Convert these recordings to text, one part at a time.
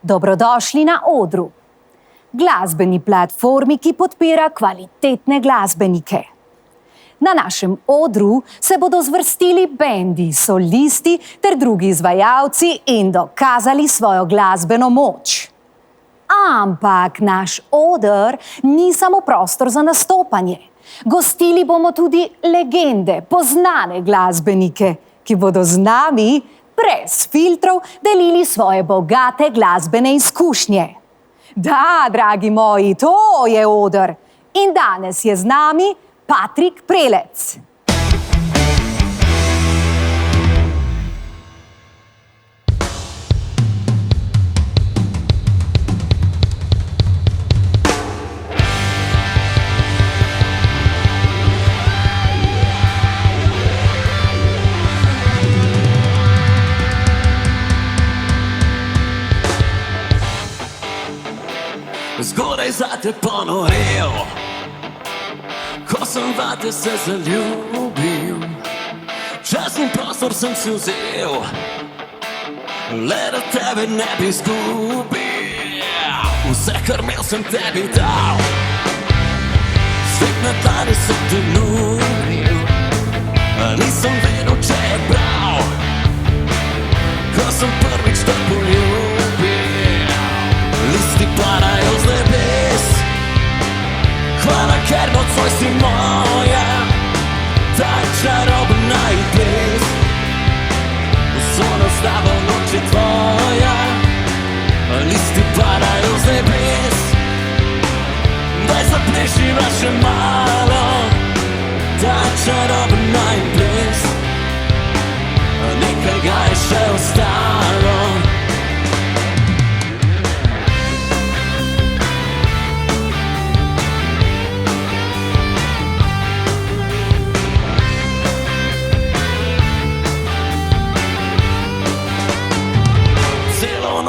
Dobrodošli na odru, glasbeni platformi, ki podpira kvalitetne glasbenike. Na našem odru se bodo zvrstili bendi, solisti ter drugi izvajalci in dokazali svojo glasbeno moč. Ampak naš oder ni samo prostor za nastopanje. Gostili bomo tudi legende, poznane glasbenike, ki bodo z nami brez filtrov delili svoje bogate glasbene izkušnje. Da, dragi moji, to je oder. In danes je z nami Patrik Prelec. Zgodaj zate ponorel, ko sem vate se zaljubil. Čas in prostor sem si vzel, le da tebe ne bi izgubil. Vse, kar imel, sem tebi dal, svet na dlani sem te nudil. Nisem vedel, če je prav, ko sem prvič te poljubil. Listi padajo z nebes, hvala, ker nocoj si moja, ta čarobna in ples. Zono s tabo noč je tvoja, listi padajo z nebes. Daj zaplešiva še malo, ta čarobna in ples. Nekaj ga je še ostalo.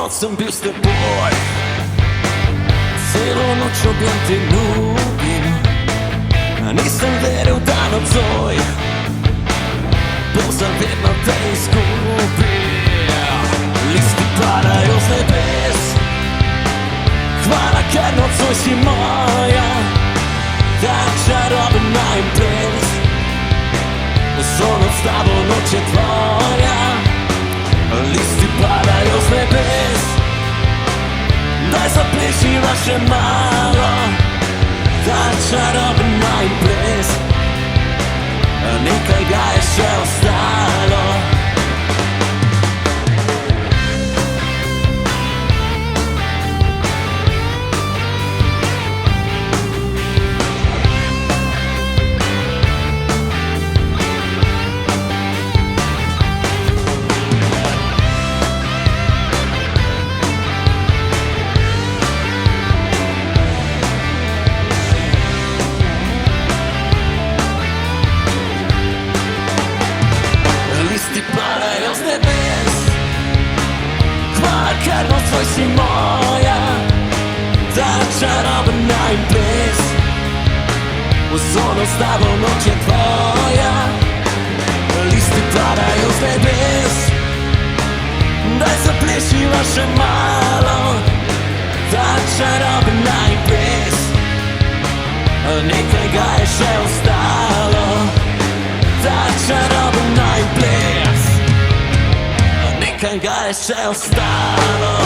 Sem bil s teboj, celo noč objem te ljubim. Nisem veril, da nocoj bo zavedno te izgubil. Listi padajo z nebes, hvala, ker nocoj si moja, ta čarobna in ples. Zono s tabo noč je tvoja, listi padajo z nebes. Daj zaplešiva še malo, ta čarobna in ples. Nekaj ga je še ostalo. Tvoj si moja, ta čarobna in ples. Zono s tabo noč je tvoja, listi padajo z nebes. Daj zaplešiva še malo, ta čarobna in ples. Nekaj ga je še ostalo, ta čarobna in ples. Nekaj ga je še ostalo.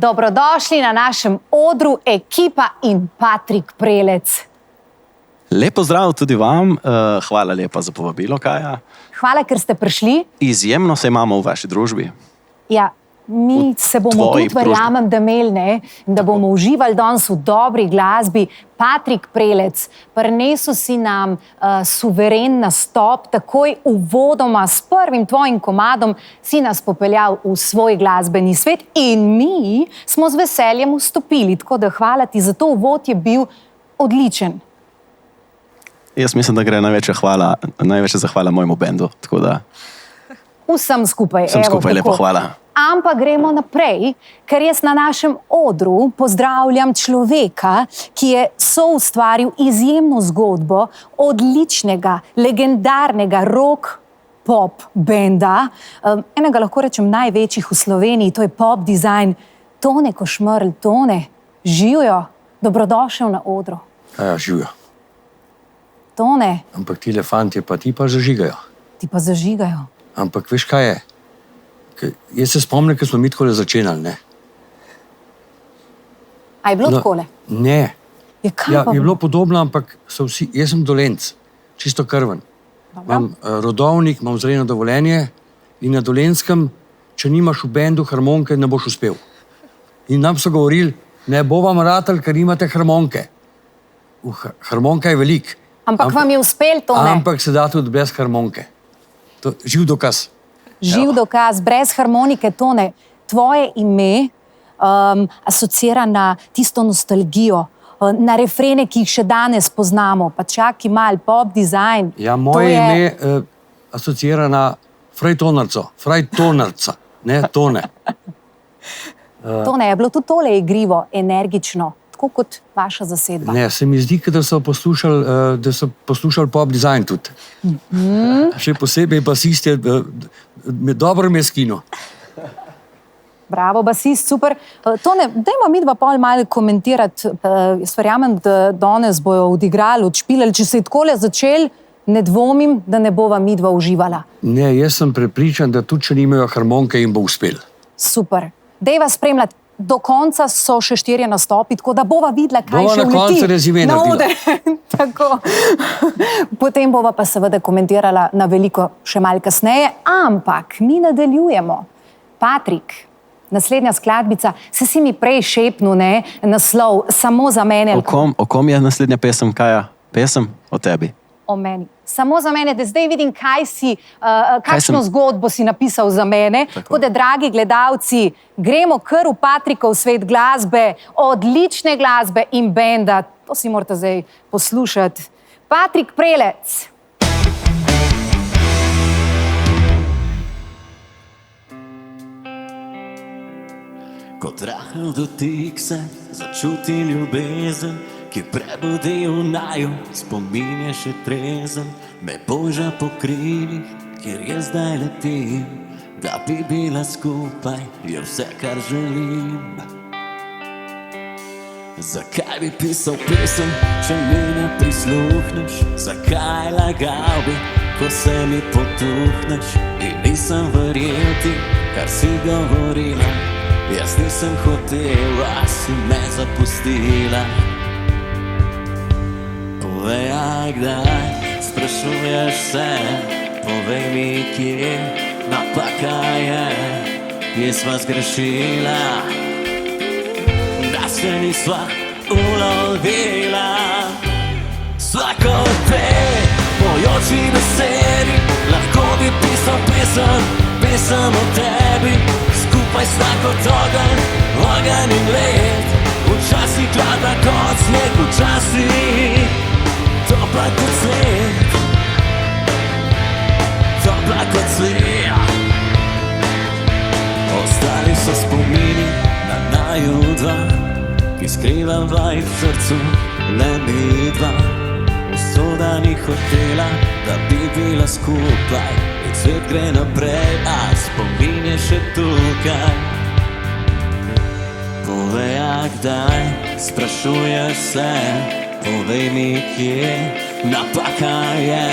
Dobrodošli na našem odru ekipa in Patrik Prelec. Lep pozdrav tudi vam, hvala lepa za povabilo, Kaja. Hvala, ker ste prišli. Izjemno se imamo v vaši družbi. Ja, mi se bomo tudi, verjamem, da imeli, da bomo uživali danes v dobri glasbi. Patrik Prelec, prinesel si nam suveren nastop, takoj uvodoma s prvim tvojim komadom si nas popeljal v svoj glasbeni svet in mi smo z veseljem vstopili, tako da hvala ti za to, uvod je bil odličen. Jaz mislim, da gre največja zahvala mojemu bendu, tako da Vsem skupaj. Vsem skupaj tako. lepo hvala. Ampak gremo naprej, ker jaz na našem odru pozdravljam človeka, ki je soustvaril izjemno zgodbo odličnega, legendarnega rock pop benda, enega lahko rečem največjih v Sloveniji, to je Pop Design. Tone Košmerl, Tone, živijo, dobrodošel na odru. Ja, živijo. Tone, Ampak ti elefanti pa ti pa zažigajo. ti pa zažigajo. Ampak veš kaj je? Jaz se spomnim, ko smo mi takole začenjali, ne? A je bilo takole? Ne. Je, kaj Ja, pa je bilo podobno, ampak so vsi, jaz sem Dolenc, čisto krven. Imam rodovnik, imam vzrejno dovoljenje in na Dolenskem, če nimaš v bendu harmonike, ne boš uspel. In nam so govorili, ne bo vam ratal, ker imate harmonike. Harmonika je velik. Ampak vam je uspel, Tone? Ampak se da tudi brez harmonike. To je živ dokaz. Živ dokaz, brez harmonike, Tone. Tvoje ime asociira na tisto nostalgijo, na refrene, ki jih še danes poznamo. Pa čakaj mal, Pop Design. Ja, moje ime asociira na frajtonarca, ne Tone. Tone, je bilo tudi tole igrivo, energično, tako kot vaša zasedba? Ne, se mi zdi, da so poslušali Pop Design tudi. Še posebej basist je dobro me skino. Bravo, basist, super. Tone, dajmo mi dva pol malo komentirati. Jaz verjamem, da danes bojo odigrali, odšpilali. Če se je takole začel, ne dvomim, da ne bova mi dva uživala. Ne, jaz sem prepričan, da tudi če nimajo harmonike, jim bo uspel. Super. Dejva spremljati. Do konca so še 4 nastopi, tako da bova videla, kaj Bova še na uleti. koncu rezime na naredila. oder. Tako. Potem bova pa seveda komentirala na veliko še malo kasneje, ampak mi nadaljujemo. Patrik, naslednja skladbica, se si mi prej šepnul, ne, naslov, samo za mene. O kom je naslednja pesem, Kaja? Pesem o tebi. O meni. Samo za mene, da zdaj vidim, kakšno sem- zgodbo si napisal za mene. Tako da, dragi gledalci, gremo kar v Patrikov svet glasbe, odlične glasbe in benda. To si morate zdaj poslušati. Patrik Prelec. Kot rahel dotik se začuti ljubezen, ki prebudi v naju, spomin je še trezen, me boža po krilih, kjer je zdaj letim, da bi bila skupaj, je vse, kar želim. Zakaj bi pisal pesem, če mi ne prisluhneš? Zakaj lagal bi, ko se mi potuhneš? In nisem verjel ti, kar si govorila, jaz nisem hotel, a si me zapustila. Povej, a kdaj sprašuješ se, povej mi, kje napaka je, kje sva zgrešila, da se nisva ulovila. Svako od te pojoči besedi, lahko bi pisal pesem o tebi, skupaj sva kot ogenj in led, včasih hladna kot sneg, včasih topla kot sneg, topla kot sneg. Ostali so spomini na naju dva, ki skrivava jih v srcu le mi dva. Usoda ni hotela, da bi bila skupaj, in svet gre naprej, a spomin je še tukaj. Povej, a kdaj sprašuješ se, povej mi, kje napaka je,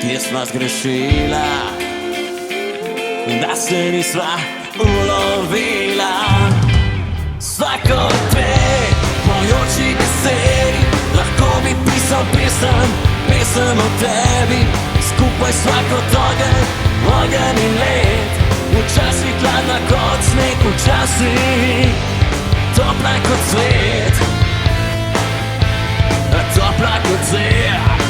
kje sva zgrešila, da se nisva ulovila. Svako od dveh pojočih besedi, lahko bi pisal pesem o tebi, skupaj sva kot ogenj in led, včasih hladna kot sneg, včasih topla kot cvet, topla kot cvet.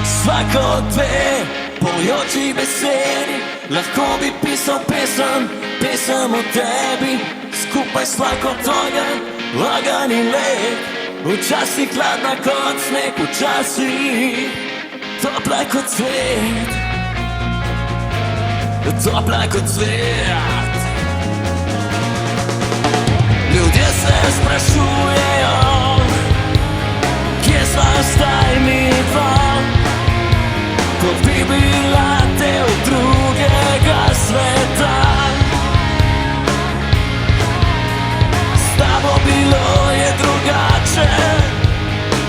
Svako od dve pojoči besedi, lahko bi pisal pesem o tebi. Skupaj sva kot ogenj, lagan in lep, včasih hladna kot sneg, včasih topla kot cvet. Topla kot cvet. Ljudje se sprašujejo, kje sva zdaj mi dva, kot bi bila del drugega sveta. S tabo bilo je drugače,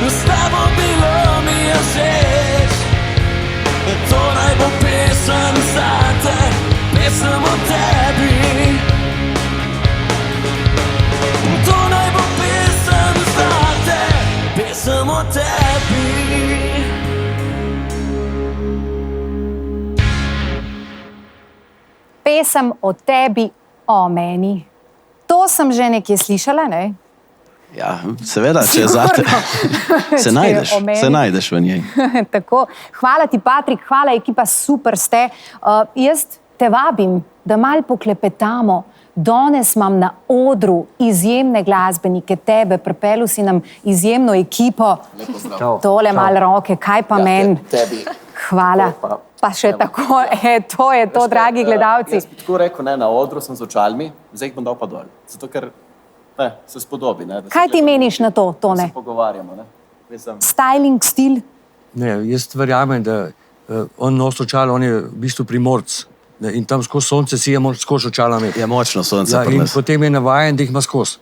s tabo bilo mi je všeč. To naj bo pesem zate, pesem o tebi. To naj bo pesem zate, pesem o tebi. Pesem o tebi, o meni. To sem že nekje slišala, ne? Ja, seveda, če je zate, se najdeš v njej. Tako. Hvala ti, Patrik, hvala ekipa, super ste. Jaz te vabim, da malo poklepetamo. Danes imam na odru izjemne glasbenike, tebe, pripeljal si nam izjemno ekipo. Tole malo roke, kaj pa meni? Tebi. Hvala. Pa še tako, to je to, dragi gledalci. Jaz bi tako rekel, ne, na odru sem z očalmi, zdaj jih bom dal pa dol. Zato, ker se spodobi. Ne, kaj ti meniš na to, Tone? Se pogovarjamo. Ne? Styling, stil? Ne, jaz verjamem, da on nosi očala, on je v bistvu Primorc. In tam skozi sonce si je skozi očala imeti. Je močno sonce. Ja, in potem je navajen, da jih ima skozi.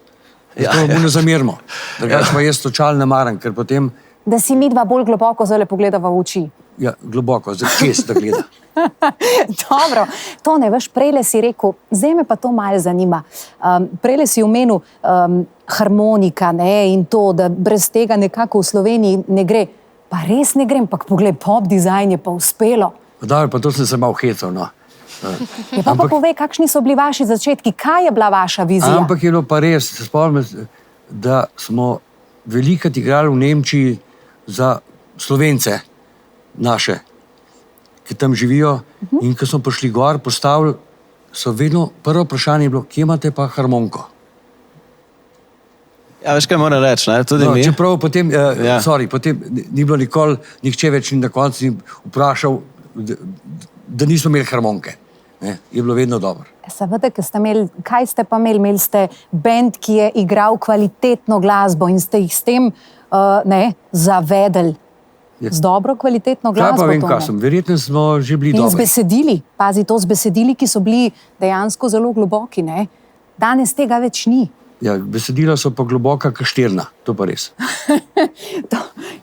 Zato mu ne zamerimo. Drugače pa jaz očal ne maram, ker potem... Da si midva bolj globoko zdaj pogledava v oči. Ja, globoko, čez da gleda. Dobro, Tone, veš, prejle si rekel, zdaj me pa to malo zanima. Prejle si omenil harmonika, ne, in to, da brez tega nekako v Sloveniji ne gre. Pa res ne grem, pa poglej, pop dizajn je pa uspelo. Dobro, pa to sem se malo hecal, no. Ja, pa povej, kakšni so bili vaši začetki, kaj je bila vaša vizija? Ampak je bilo pa res, se spomnim, da smo velikrat igrali v Nemčiji za Slovence naše, ki tam živijo, in ko smo prišli gor, postavili, so vedno prvo vprašanje bilo, kje imate pa harmoniko? Ja, veš, kaj moram reči, ne? Tudi mi. Čeprav potem, potem ni bilo nikoli, nihče več ni na koncu vprašal, da nismo imeli harmonike. Ne, je bilo vedno dobro. Seveda, kaj ste pa imeli? Imeli ste bend, ki je igral kvalitetno glasbo in ste jih s tem zavedeli. Z dobro kvalitetno glasbo. Kaj pa vem, kaj sem? Verjetno smo že bili dobri. In z besedili. Pazi, to z besedili, ki so bili dejansko zelo globoki. Ne? Danes tega več ni. Ja, besedila so pa globoka kaštirna. To pa res.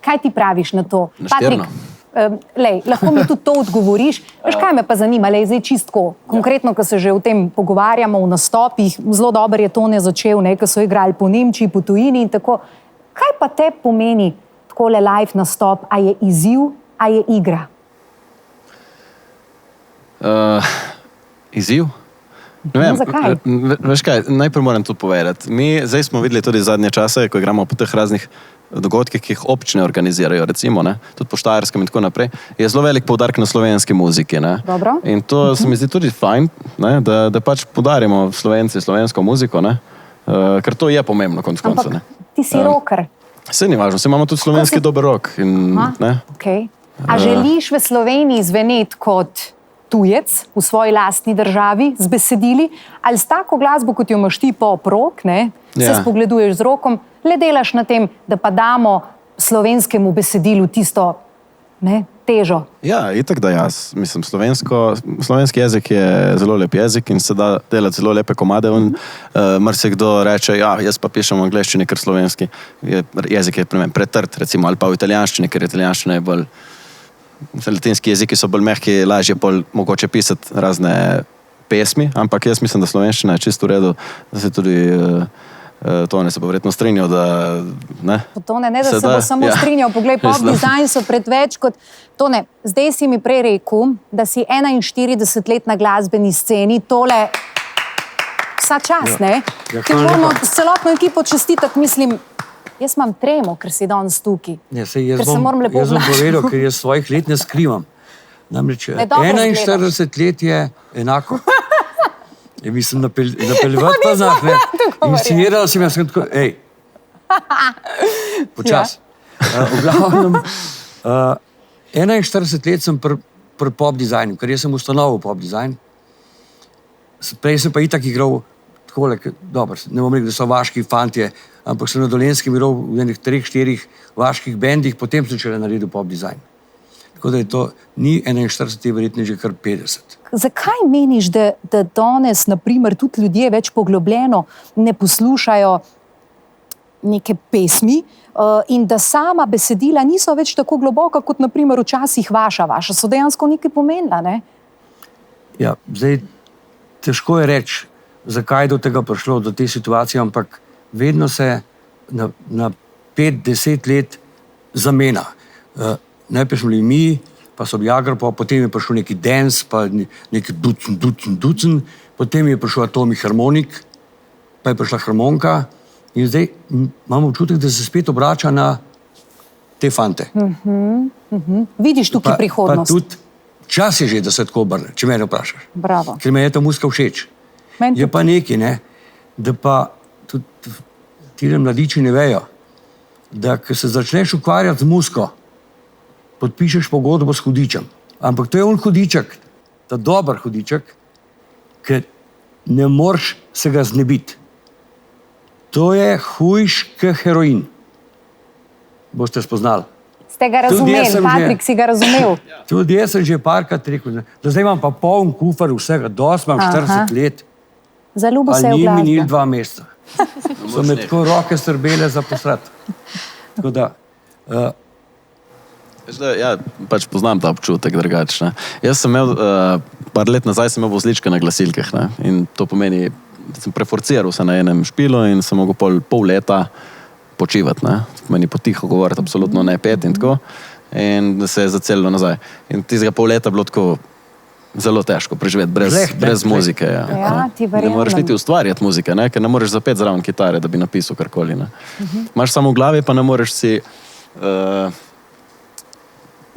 Kaj ti praviš na to? Naštirno. Patrik, lahko mi tudi to odgovoriš. Veš, kaj me pa zanima, zdaj čistko, konkretno, ko se že o tem pogovarjamo v nastopih, zelo dobro je Tone začel, ko so igrali po Nemčiji, po tujini in tako. Kaj pa te pomeni takole live nastop? A je izziv, a je igra? Izziv? Ne vem, zakaj? Veš kaj, najprej moram to povedati. Mi zdaj smo videli tudi zadnje čase, ko igramo po teh raznih dogodkih, ki jih občine organizirajo, recimo, ne, tudi po Štajerskem in tako naprej, je zelo velik poudarek na slovenski muziki. Ne. Dobro. In to se mi zdi tudi fajn, ne, da pač poudarimo Slovenci slovensko muziko, ne, ker to je pomembno konec konca. Ampak ti si rocker. Saj ni važno, saj imamo tudi slovenski dober rock. Okay. A želiš v Sloveniji zveneti kot tujec v svoji lastni državi z besedili, ali s tako glasbo, kot jo imaš ti pop rock, se spogleduješ z rokom, le delaš na tem, da pa damo slovenskemu besedilu tisto težo? Ja, itak da jaz. Mislim, slovenski jezik je zelo lep jezik in se da delati zelo lepe komade. Marsikdo reče, jaz pa pišem v angleščini, ker slovenski jezik je pretrd, recimo, ali pa v italijanščini, ker italijanščina je bolj... Latinski jeziki so bolj mehki, lažje mogoče pisati razne pesmi, ampak jaz mislim, da slovenščina je čisto v redu, da se tudi Tone se bo verjetno strinjal, da... Tone, ne da se bo samo strinjal, poglej, pop dizajn so pred več kot... Tone, zdaj si mi prej rekel, da si 41 let na glasbeni sceni, tole vsa čas, ne? Ti moramo s celotno ekipo čestitati, mislim... Jaz imam tremo, ker si danes tukaj. Jaz bom povedal, ker jaz svojih let ne skrivam. Namreč Ne, dobro 41 let je enako. Mislim, napeljevati pa znaš, ne. Inscenirala si me, sem tako, počas. V glavnem, 41 let sem pri pop dizajnu, ker jaz sem ustanovil pop dizajn. Prej sem pa itak igral takole, dobro, ne bom rekel, da so vaški fantje, ampak sem na Dolenjskem igral v enih 3-4 vaških bendih, potem sem šele naredil pop dizajn. Tako da je to, ni 41, je verjetno že kar 50. Zakaj meniš, da danes, naprimer, tudi ljudje več poglobljeno ne poslušajo neke pesmi in da sama besedila niso več tako globoka, kot naprimer včasih vaša so dejansko nekaj pomenila, ne? Ja, zdaj, težko je reči, zakaj je do tega prišlo, do te situacije, ampak vedno se na 5-10 let zamena. Najprej smo bili mi, pa so bili Agropop, potem je prišel neki dance, pa neki ducen, potem je prišel Atomic Harmonik, pa je prišla harmonka in zdaj imamo občutek, da se spet obrača na te fante. Vidiš tukaj prihodnost. Pa tudi čas je že, da se tako obrne, če mene vprašaš. Bravo. Ker me je ta muzika všeč. Meni Je pa nekaj, ne, da pa tudi tile mladiči ne vejo, da ko se začneš ukvarjati z muziko, podpišeš pogodbo s hudičem. Ampak to je on hudiček, ta dober hudiček, ker ne moreš se ga znebiti. To je hujš kot heroin. Boste spoznali. Ste ga Tudi jaz razumeli, sem Patrik, si ga razumel. Tudi jaz sem že parkrat rekel, da zdaj imam pa poln kufr vsega, dosti imam 40 let, Zaljubil se je ali v ni minil glasbo. 2 meseca. So me tako roke srbele za posrat. Tako da, Ja, pač poznam ta občutek drugače. Jaz sem imel, par let nazaj sem imel vozličke na glasilkah, ne? In to pomeni, da sem preforciral se na enem špilu in sem mogel pol leta počivati, ne? To pomeni potiho govoriti, absolutno ne pet in tako. In se je zacelilo nazaj. In tistega pol leta bilo tako zelo težko preživeti brez muzike. Ja, ti Ne verjamem. moreš niti ustvarjati muzike, ne? Ker ne moreš zapeti zraven kitare, da bi napisal karkoli. Ne? Imaš samo v glavi, pa ne moreš si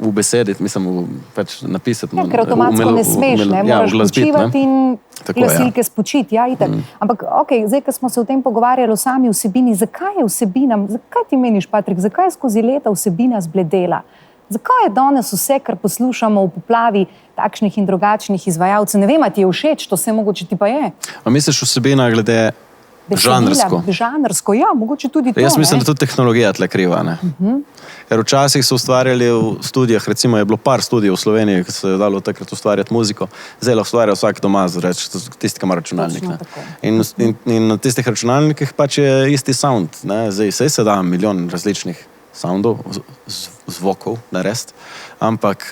ubesediti, mislim, pač napisati. Ja, ker avtomatsko ne smeš, ne, moraš počivati in glasilke spočiti, ja, itak. Ampak, zdaj, ko smo se o tem pogovarjali o sami vsebini, zakaj je vsebina, zakaj ti meniš, Patrik, zakaj je skozi leta vsebina zbledela? Zakaj je danes vse, kar poslušamo v poplavi takšnih in drugačnih izvajalcev? Ne vem, a ti je všeč, to se mogoče ti pa je. A misliš vsebina glede žanrsko? Žanrsko, ja, mogoče tudi to. Jaz mislim, ne? da tudi tehnologija tle kriva. Ne? Ker včasih so ustvarjali v studijah, recimo je bilo par studijev v Sloveniji, ki se je dalo takrat ustvarjati muziko, zdaj lahko ustvarja vsak doma, tisti, ki ima računalnik. Točno Ne? tako. In na tistih računalnikih pač je isti sound. Ne? Zdaj se da milijon različnih soundov, zvokov narediti, ampak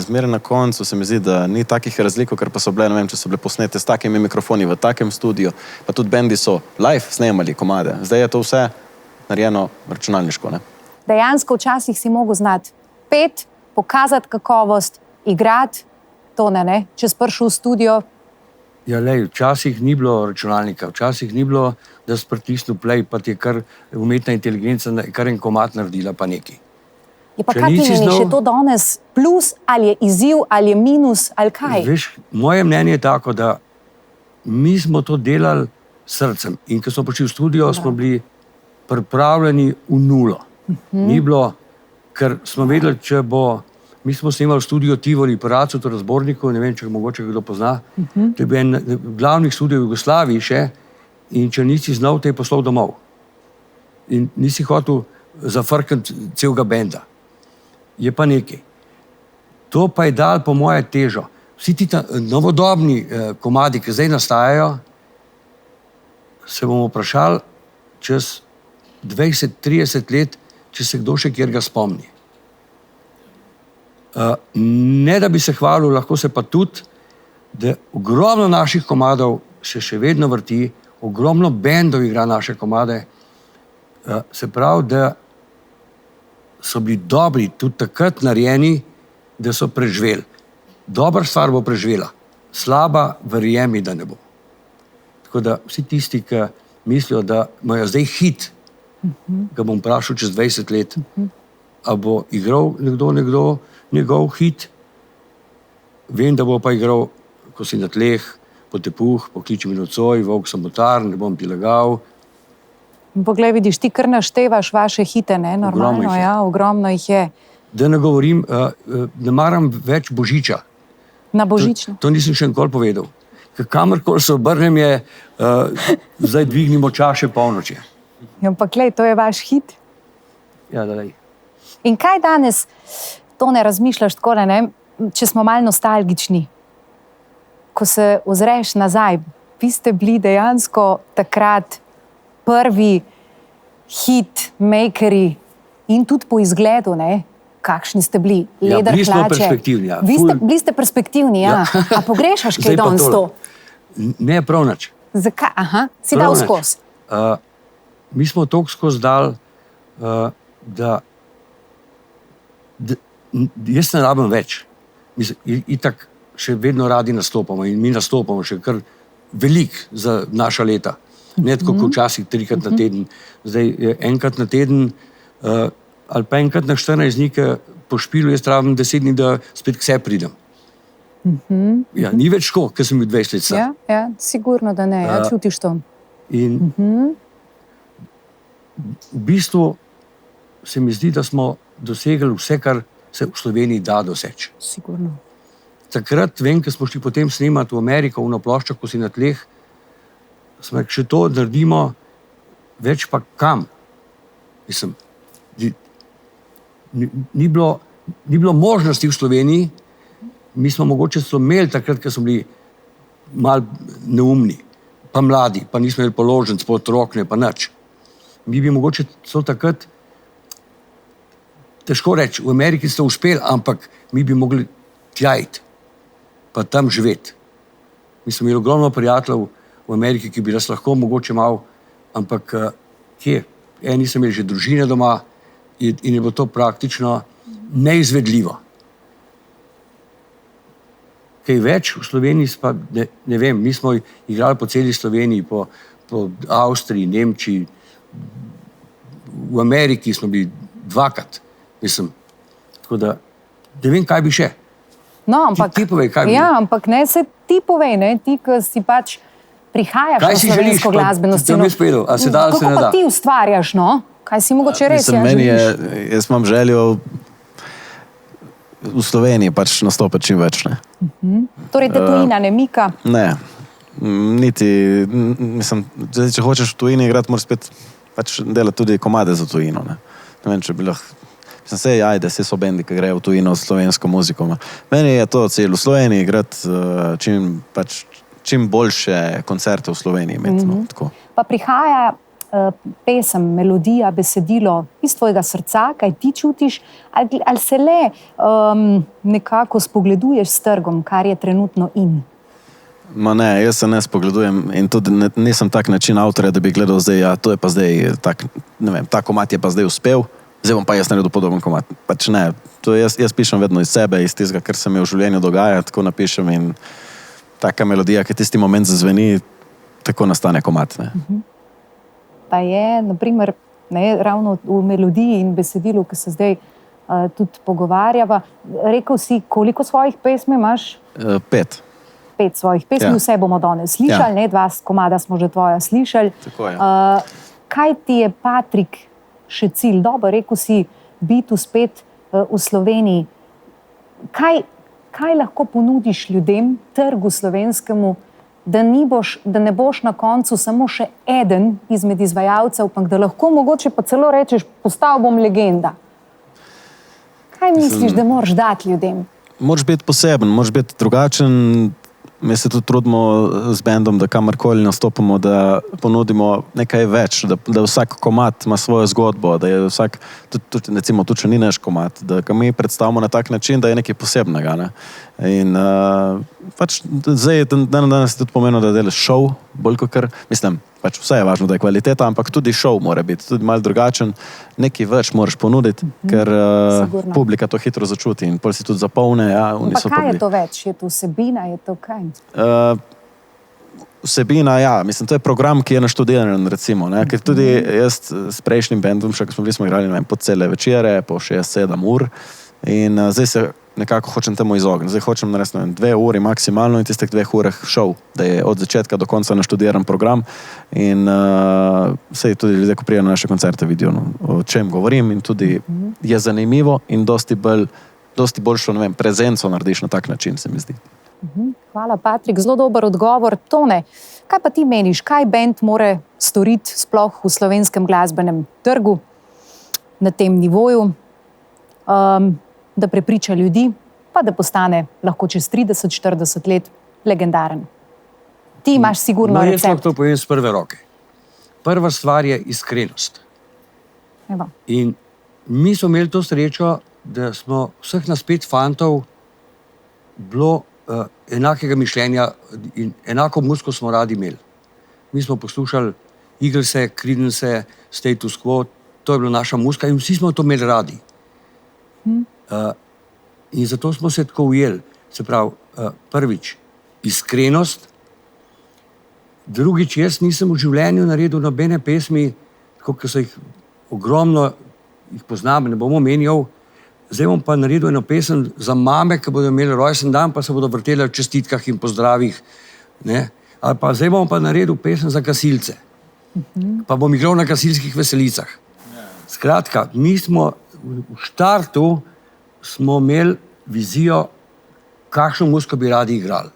zmeraj na koncu se mi zdi, da ni takih razlik, ker pa so bile, ne vem, če so bile posnete s takimi mikrofoni v takem studiu, pa tudi bendi so live snemali komade. Zdaj je to vse narejeno računalniško. Ne? Dejansko včasih si mogel znati pet, pokazati kakovost, igrati, to ne. Če si prišel v studio, ja, lej, včasih ni bilo računalnika, včasih ni bilo, da si pritisnil play, pa ti je kar umetna inteligenca kar en komad naredila, pa nekaj. je pa Če kaj ti nisi meniš, znal- je to danes plus, ali je izziv, ali je minus, ali kaj? Veš, moje mnenje je tako, da mi smo to delali s srcem in ko smo prišli v studio, smo bili pripravljeni v nulo. Ni bilo, ker smo vedeli, če bo, mi smo snemali v studiu Tivoli, Paracu, to razborniku, ne vem, če ga mogoče kdo pozna. To je bil en glavnih studijev v Jugoslaviji še in če nisi znal, te je poslal domov. In nisi hotel zafrkati celega benda. Je pa nekaj. To pa je dal po moje težo. Vsi ti novodobni komadi, ki zdaj nastajajo, se bomo vprašali čez 20-30 let, če se kdo še kjer ga spomni. Ne da bi se hvalil, lahko se pa tudi, da ogromno naših komadov se še vedno vrti, ogromno bendov igra naše komade. Se pravi, da so bili dobri, tudi takrat narejeni, da so preživeli. Dobra stvar bo preživela, slaba, verjemi, da ne bo. Tako da vsi tisti, ki mislijo, da imajo zdaj hit, ga bom vprašal čez 20 let, a bo igral nekdo njegov hit, vem, da bo pa igral, ko si na tleh, potepuh, pokliči mi nocoj, volk samotar, ne bom ti lagal. Poglej, vidiš, ti kar naštevaš vaše hite, ne? Normalno, Ogromno jih je. ja, ogromno jih je. Da ne govorim, ne maram več Božiča. Na božično. To nisem še nikoli povedal. Ker kamorkoli se obrnem je, zdaj dvignimo čaše polnoči. Ja, ampak glej, to je vaš hit. Ja, daj. In kaj danes, to ne razmišljaš takole, ne? Če smo malo nostalgični, ko se ozreš nazaj, vi ste bili dejansko takrat prvi hit makeri in tudi po izgledu, ne? Kakšni ste bili, Ja, leder bili smo hlače. perspektivni, ja. Bili ste perspektivni, ja. A pogrešaš kaj Zdaj pa danes tole. to? Ne, prav nič. Zakaj? Aha, si Prav dal nič. skozi. Mi smo toliko skozi dal, da jaz ne rabim več. Itak še vedno radi nastopamo in mi nastopamo še kar veliko za naša leta. Ne tako kot včasih 3-krat na teden. Zdaj je enkrat na teden ali pa enkrat na 14 dni, ke po špilu jaz rabim 10 dni, da spet k sebi pridem. Ja, ni več tako, ker sem bil 20 let star. Ja, ja, sigurno, da ne, ja, čutiš to. In v bistvu se mi zdi, da smo dosegli vse, kar se v Sloveniji da doseči. Sigurno. Takrat vem, ko smo šli potem snemati v Ameriko, v ploščo, ko si na tleh, smo rekli, še to naredimo, več pa kam. Mislim, ni bilo možnosti v Sloveniji, mi smo mogoče celo imeli takrat, ko smo bili malo neumni, pa mladi, pa nismo imeli položnic, pa otrok, ne, pa nič. Mi bi mogoče celo takrat, težko reči, v Ameriki ste uspeli, ampak mi bi mogli tja iti, pa tam živeti. Mi smo imeli ogromno prijateljev v Ameriki, ki bi nas lahko mogoče malo, ampak kje? Eni so imeli že družine doma in je bilo to praktično neizvedljivo. Kaj več v Sloveniji, pa ne vem, mi smo igrali po celi Sloveniji, po Avstriji, Nemčiji, v Ameriki smo bili 2-krat, mislim, tako da ne vem, kaj bi še. No, ampak, Ti povej, kaj bi. ja, ampak ne se ti povej, ne, ti, ki si pač prihajaš Kaj na si želiš, slovensko pa glasbeno ti sceno. bom jaz povedal, a se da ali se Kako ne da? pa ti ustvarjaš, no? Kaj si mogoče res, Mislim, ja, meni je, želiš? jaz imam željo v Sloveniji pač nastopati čim več. Ne, Torej, te tujina ne mika. ne. Niti, mislim, zdaj, če hočeš v tujini igrati, moraš spet pač delati tudi komade za tujino. Ne vem, če bi lahko. Mislim, sej, ajde, sej so bendi, ki grejo v tujino s slovensko muziko. Meni je to cilj v Sloveniji igrati čim boljše koncerte v Sloveniji imeti. No, tako. Pa prihaja pesem, melodija, besedilo iz tvojega srca, kaj ti čutiš, ali se le nekako spogleduješ s trgom, kar je trenutno in? Ma ne, jaz se ne spogledujem in tudi nisem tak način avtorja, da bi gledal zdaj, ja, to je pa zdaj tak, ne vem, ta komad je pa zdaj uspel, zdaj bom pa jaz naredil podoben komad. Pač ne, to jaz pišem vedno iz sebe, iz tistega, kar se mi v življenju dogaja, tako napišem in taka melodija, ki tisti moment zazveni, tako nastane komad. Ne. Pa je, naprimer, ne, ravno v melodiji in besedilu, ki se zdaj tudi pogovarjava, rekel si, koliko svojih pesmi imaš? 5. 5 svojih pesmi, Ja. vse bomo danes slišali, ne, 2 komada smo že tvoja slišali. Tako je. Kaj ti je, Patrik, še cilj? Dobro, rekel si, biti spet v Sloveniji. Kaj lahko ponudiš ljudem, trgu slovenskemu, da ne boš na koncu samo še eden izmed izvajalcev, ampak da lahko mogoče pa celo rečeš, postal bom legenda. Kaj misliš, da moraš dati ljudem? Moraš biti poseben, moraš biti drugačen. Mi se tudi trudimo z bendom, da kamorkoli nastopamo, da ponudimo nekaj več, da vsak komad ima svojo zgodbo, da je vsak, tudi če ni naš komad, da ga mi predstavimo na tak način, da je nekaj posebnega. Ne? In pač zdaj danes tudi pomeni, da delaš šov, bolj kot kar, mislim, pač vse je važno, da je kvaliteta, ampak tudi šov mora biti, tudi malo drugačen, nekaj več moraš ponuditi, ker Sigurno. publika to hitro začuti in pol si tudi zapolne, ja, oni Pa so kaj je bili. to več? Je to vsebina, je to kaj? Vsebina, ja, mislim, to je program, ki je naštudiran, recimo, ne, ker tudi jaz s prejšnjim bendom, še ko smo igrali, ne vem, po cele večere, po 6-7 ur in zdaj se nekako hočem temu izogniti. Zdaj hočem narediti 2 uri maksimalno in tistih 2 urah šov, da je od začetka do konca naštudiran program in sej tudi ljudje, ko prijajo na naše koncerte, vidijo, o čem govorim in tudi je zanimivo in dosti boljšo, ne vem, prezenco narediš na tak način, se mi zdi. Hvala, Patrik. Zelo dober odgovor. Tone, kaj pa ti meniš, kaj bend more storiti sploh v slovenskem glasbenem trgu na tem nivoju, da prepriča ljudi, pa da postane lahko čez 30-40 let legendaren? Ti imaš sigurno Jaz lahko recept. to povem z prve roke. Prva stvar je iskrenost. Evo. In mi smo imeli to srečo, da smo vseh nas 5 fantov bilo enakega mišljenja in enako muziko smo radi imeli. Mi smo poslušali Eaglese, Creedence, Status Quo, to je bila naša muzika in vsi smo to imeli radi. In zato smo se tako ujeli. Se pravi, prvič, iskrenost, drugič, jaz nisem v življenju naredil nobene pesmi, tako kot so jih ogromno, jih poznam, ne bom omenjal. Zdaj bom pa naredil eno pesem za mame, ki bodo imeli rojsten dan, pa se bodo vrtele v čestitkah in pozdravih. Ne? Ali pa zdaj bom pa naredil pesem za gasilce. Pa bom igral na gasilskih veselicah. Skratka, mi smo v štartu smo imeli vizijo, kakšno muziko bi radi igrali.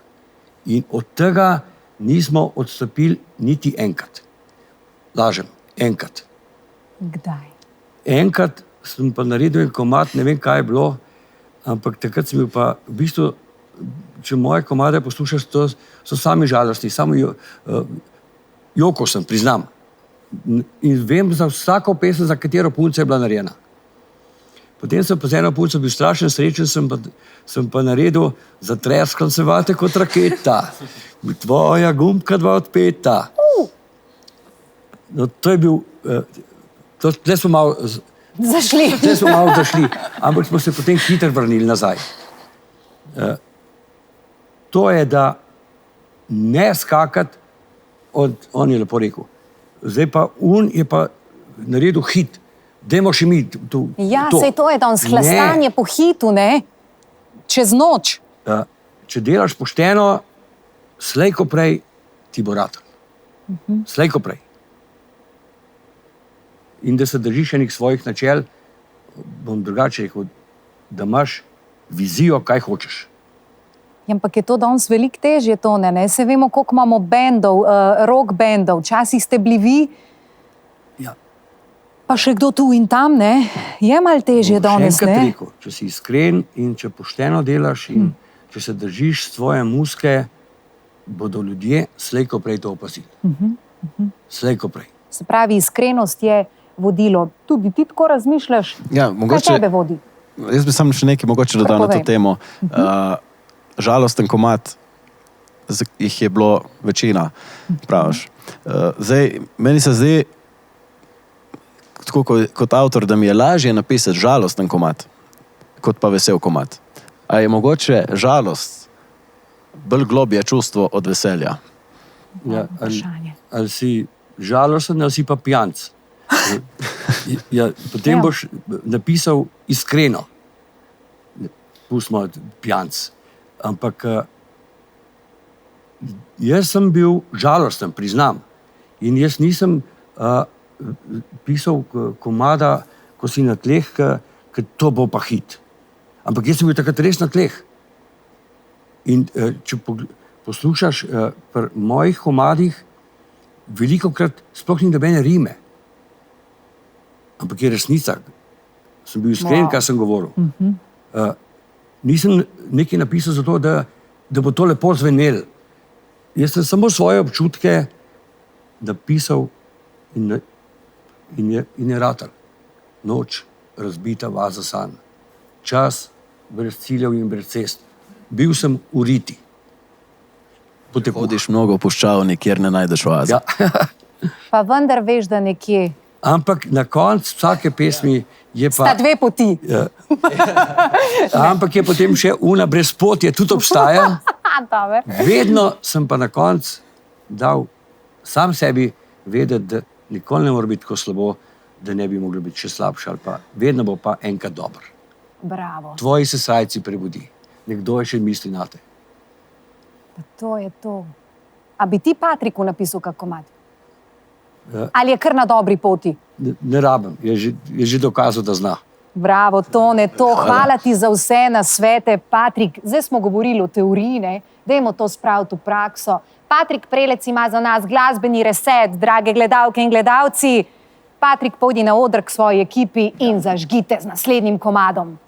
In od tega nismo odstopili niti enkrat. Lažem, enkrat. Kdaj? Enkrat sem pa naredil en komad, ne vem, kaj je bilo, ampak takrat sem bil pa, v bistvu, če moje komade poslušaš, to so sami žalostni, samo jokal sem, priznam. In vem za vsako pesem, za katero punco je bila narejena. Potem sem pa z eno punco bil strašen srečen, sem pa naredil Zatreskam se vate kot raketa, tvoja gumbka 2 od 5. No, to je bil, tle smo malo zašli, ampak smo se potem hitro vrnili nazaj. To je, da ne skakati, on je lepo rekel, zdaj pa je pa naredil hit, dajmo še mi to. Ja, sej to je danes hlastanje po hitu, ne? Čez noč. Če delaš pošteno, slej ko prej ti bo ratalo. Slej ko prej. In da se držiš enih svojih načel, bom drugače rekel, da imaš vizijo, kaj hočeš. Ja, ampak je to danes veliko težje, Tone, ne? Se vemo, koliko imamo bendov, rock bendov, včasih ste bili vi, Ja. pa še kdo tu in tam, ne? Je malo težje danes, Še enkrat ne? rekel, če si iskren in če pošteno delaš in če se držiš svoje muzike, bodo ljudje slej ko prej to opazili. Slej ko prej. Se pravi, iskrenost je vodilo. Tudi ti tako razmišljaš? Ja, Kaj mogoče, tebe vodi? jaz bi samo še nekaj mogoče dodal na to povej. temo. Žalosten komad, jih je bilo večina, praviš. Zdaj, meni se zdi, tako kot avtor, da mi je lažje napisati žalosten komad, kot pa vesel komad. A je mogoče žalost bolj globje čustvo od veselja? Ja, Vprašanje. ali si žalosten ali si pa pijanc. Ja, potem Ja. boš napisal iskreno. Pustimo pijanc. Ampak jaz sem bil žalosten, priznam. In jaz nisem pisal komada, ko si na tleh, ker to bo pa hit. Ampak jaz sem bil takrat res na tleh. In če poslušaš pri mojih komadih, velikokrat sploh ni nobene rime. Ampak je resnica. Sem bil iskren, kaj sem govoril. Nisem nekaj napisal zato, da bo to lepo zvenelo. Jaz sem samo svoje občutke napisal in je ratal. Noč, razbita vaza sanj. Čas brez ciljev in brez cest. Bil sem v riti. Hodiš mnogo v puščavni, kjer ne najdeš oaze. Ja. Pa vendar veš, da nekje Ampak na koncu vsake pesmi je pa... sta dve poti. Ampak je potem še una brezpotje, tudi obstaja. Dober. Vedno sem pa na koncu dal sam sebi vedeti, da nikoli ne more biti tako slabo, da ne bi moglo biti še slabše, ali pa vedno bo pa enkrat dobro. Bravo. Tvoji se srajci prebudi. Nekdo je še misli na te. Pa to je to. A bi ti Patriku napisal kak komad? Ja. Ali je kar na dobri poti? Ne rabim, je že dokazal, da zna. Bravo, Tone, to. Hvala ti za vse nasvete. Patrik, zdaj smo govorili o teoriji, ne? Dajmo to spraviti v prakso. Patrik Prelec ima za nas glasbeni reset, drage gledalke in gledalci. Patrik, pojdi na oder k svoji ekipi in zažgite z naslednjim komadom.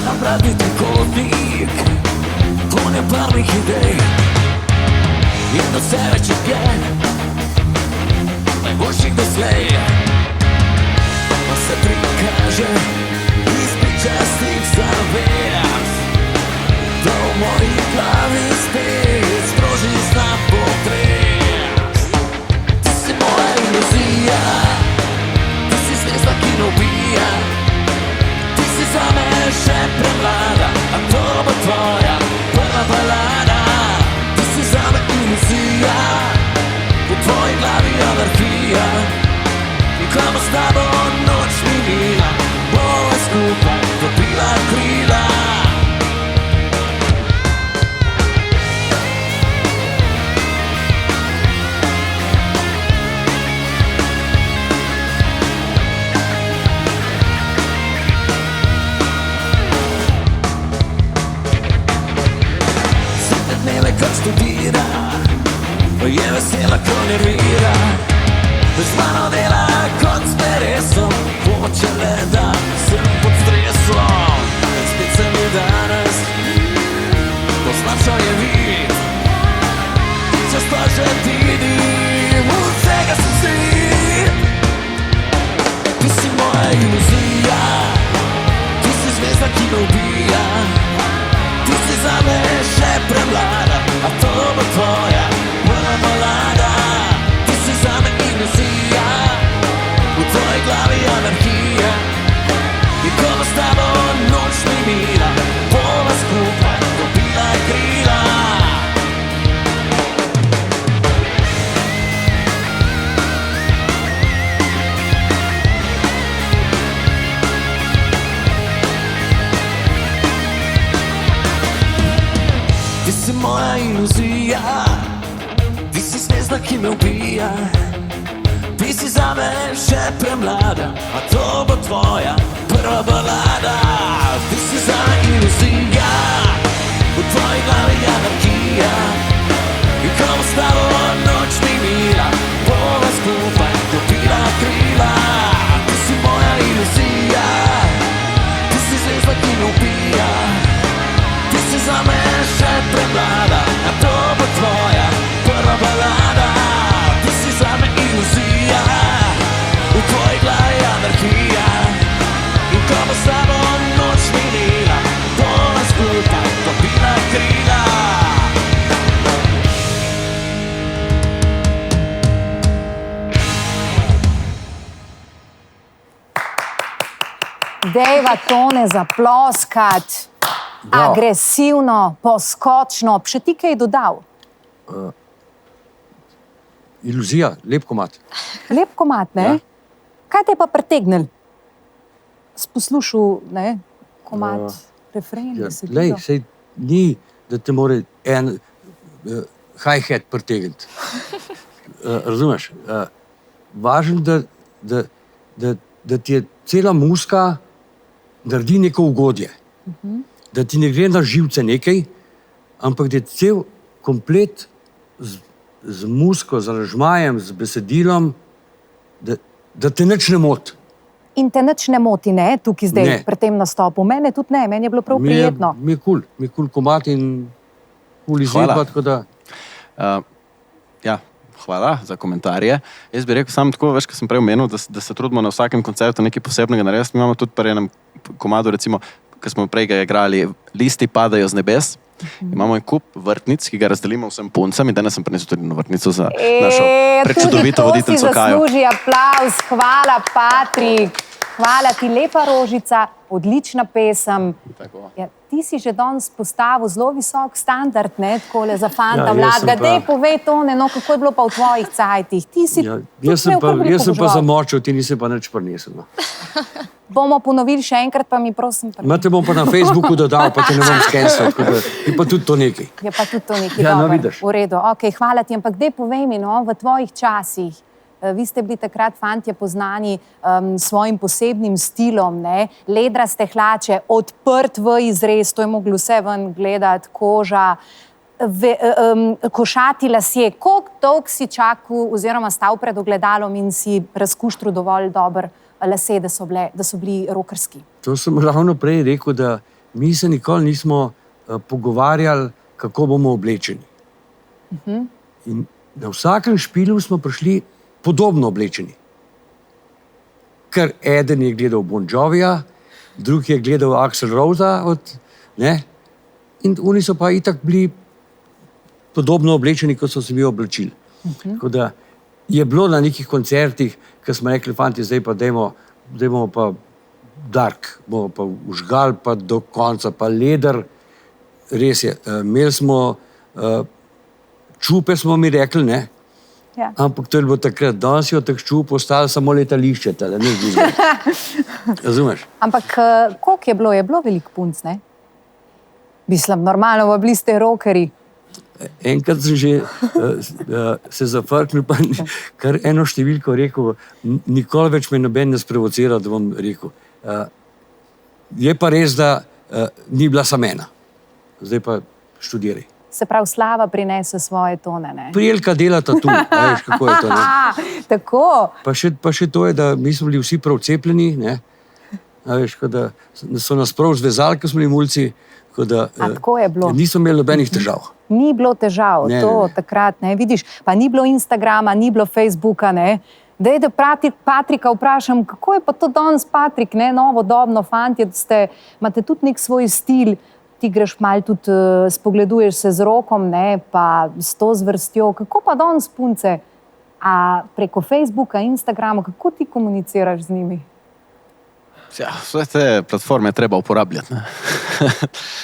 Napraviti trikotnik pune parnih idej in do vse več je najboljših doslej. Pa se prikaže iz pričasnih zavez, da v moji glavi spet sproži znak potres. Ti si moja iluzija, ti si zvezda, ki ne ubija. Ti si zame še premlada, a to bo tvoja prva balada. Ti si zame iluzija, v tvoji glavi anarhija. In ko bo s tabo noč minila, bova skupaj dobila krila. Kad studira, je vesela, ko nervira. Z mano dela kot s peresom, hoče le, da sem pod stresom. Spet se mi danes poslabšal je vid, čas pa že vidim, vsega sem zid. Ti si moja iluzija, ti si zvezda, ki me ubija. Ti si zame še premlada, a to bo tvoja prva balada. Ti si zame iluzija, v tvoji glavi anarhija. In ko bo s tabo noč minila, bova skupaj dobila krila. Ti si moja iluzija, ti si zvezda, ki me ubija. Ti si zame še premlada, a to bo tvoja prva balada. Ti si zame iluzija, v tvoji glavi anarhija. In ko bo s tabo noč minila, bova skupaj dobila krila. Ti si moja iluzija, ti si zvezda, ki me ubija. Ti si zame še premlada, a to bo tvoja prva balada. Ti si zame iluzija, v tvoji glavi anarhija. In ko bo s tabo noč minila, bova skupaj dobila krila. Dejva, Tone, zaploskati. Bravo. Agresivno, poskočno. Še ti kaj dodal? Iluzija, lep komad. Lep komad, ne? Ja. Kaj te je pa pritegnil? Poslušal, ne, komad, refren, Ja, besedilo. lej, sej ni, da te more en hi-hat pritegniti. Razumeš? Važno, da ti je cela muska naredi neko ugodje. Da ti ne gre na živce nekaj, ampak da je cel komplet z muziko, z aranžmajem, z besedilom, da te nič ne moti. In te nič ne moti, ne, tukaj zdaj, Ne. pri tem nastopu. Mene tudi ne, meni je bilo prav prijetno. Mi je kul komad in kul izvedba, Hvala. tako da... Ja, hvala za komentarje. Jaz bi rekel samo tako, veš, ko sem prej omenil, da se trudimo na vsakem koncertu nekaj posebnega narediti. Mi imamo tudi pri enem komadu, recimo, ko smo prej ga igrali, Listi padajo z nebes. Imamo en kup vrtnic, ki ga razdelimo vsem puncam in danes sem prinesel tudi eno vrtnico za našo prečudovito voditeljico Kajo. Tudi to si zasluži aplauz. Hvala, Patrik. Hvala ti, lepa rožica, odlična pesem. Tako. Ja, ti si že danes postavil zelo visok standard, ne, takole za fanta Ja, jaz mladega. sem pa- Dej, povej Tone, no, kako je bilo pa v tvojih cajtih. Ti si Ja, tudi jaz sem imel kar veliko pa pogovorov. zamočil, ti nisi pa nič prinesel. No. Bomo ponovili še enkrat, pa mi prosim. Te bom pa na Facebooku dodal, pa te ne bom skensil, tako da je pa tudi to nekaj. Je pa tudi to nekaj Ja, no, dobro. vidiš. V redu, okay, hvala ti, ampak dej povej mi, no, v tvojih časih, vi ste bili takrat fantje poznani s svojim posebnim stilom, ne? Ledraste hlače, odprt v izrez, to je moglo vse ven gledati, koža, košati lasje. Koliko dolgo si čakal oziroma stal pred ogledalom in si razkuštru dovolj dober lase, da so bili rokerski? To sem ravno prej rekel, da mi se nikoli nismo pogovarjali, kako bomo oblečeni. In na vsakem špilu smo prišli podobno oblečeni. Ker eden je gledal Bon Jovija, drug je gledal Axl Rosea, in oni so pa itak bili podobno oblečeni, kot so se mi oblačili. Tako da je bilo na nekih koncertih, ko smo rekli, fanti, zdaj pa dajmo pa dark, bomo pa užgal pa do konca, pa leder. Res je, imeli smo, čupe smo mi rekli, ne? Ja. Ampak to je bilo takrat, danes je od teh čup ostalo samo letališče, tale, ne zdi. Razumeš? Ampak koliko je bilo? Je bilo veliko punc, ne? Mislim, normalno, bili ste rokeri. Enkrat sem že se zafrknil, pa kar eno številko rekel, nikoli več me noben ne sprovocira, da bom rekel. Je pa res, da ni bila samo ena. Zdaj pa študiraj. Se pravi, slava prinese svoje tone, ne? Prijelka delata tu, veš, kako je to, ne? Tako. Pa še to je, da mi smo bili vsi prav cepljeni, ne? A veš, da so nas prav zvezali, ko smo bili mulci, da tako je bilo. nismo imeli nobenih težav. Ni bilo težav, Ne, to ne, ne. takrat, ne, vidiš, pa ni bilo Instagrama, ni bilo Facebooka, ne. Daj, da Patrika vprašam, kako je pa to danes, Patrik, ne, novodobno fantje, da imate tudi nek svoj stil, ti greš malo tudi, spogleduješ se z rokom, ne, pa s to zvrstjo, kako pa danes punce, a preko Facebooka, Instagrama, kako ti komuniciraš z njimi? Ja, vse te platforme je treba uporabljati. Ne?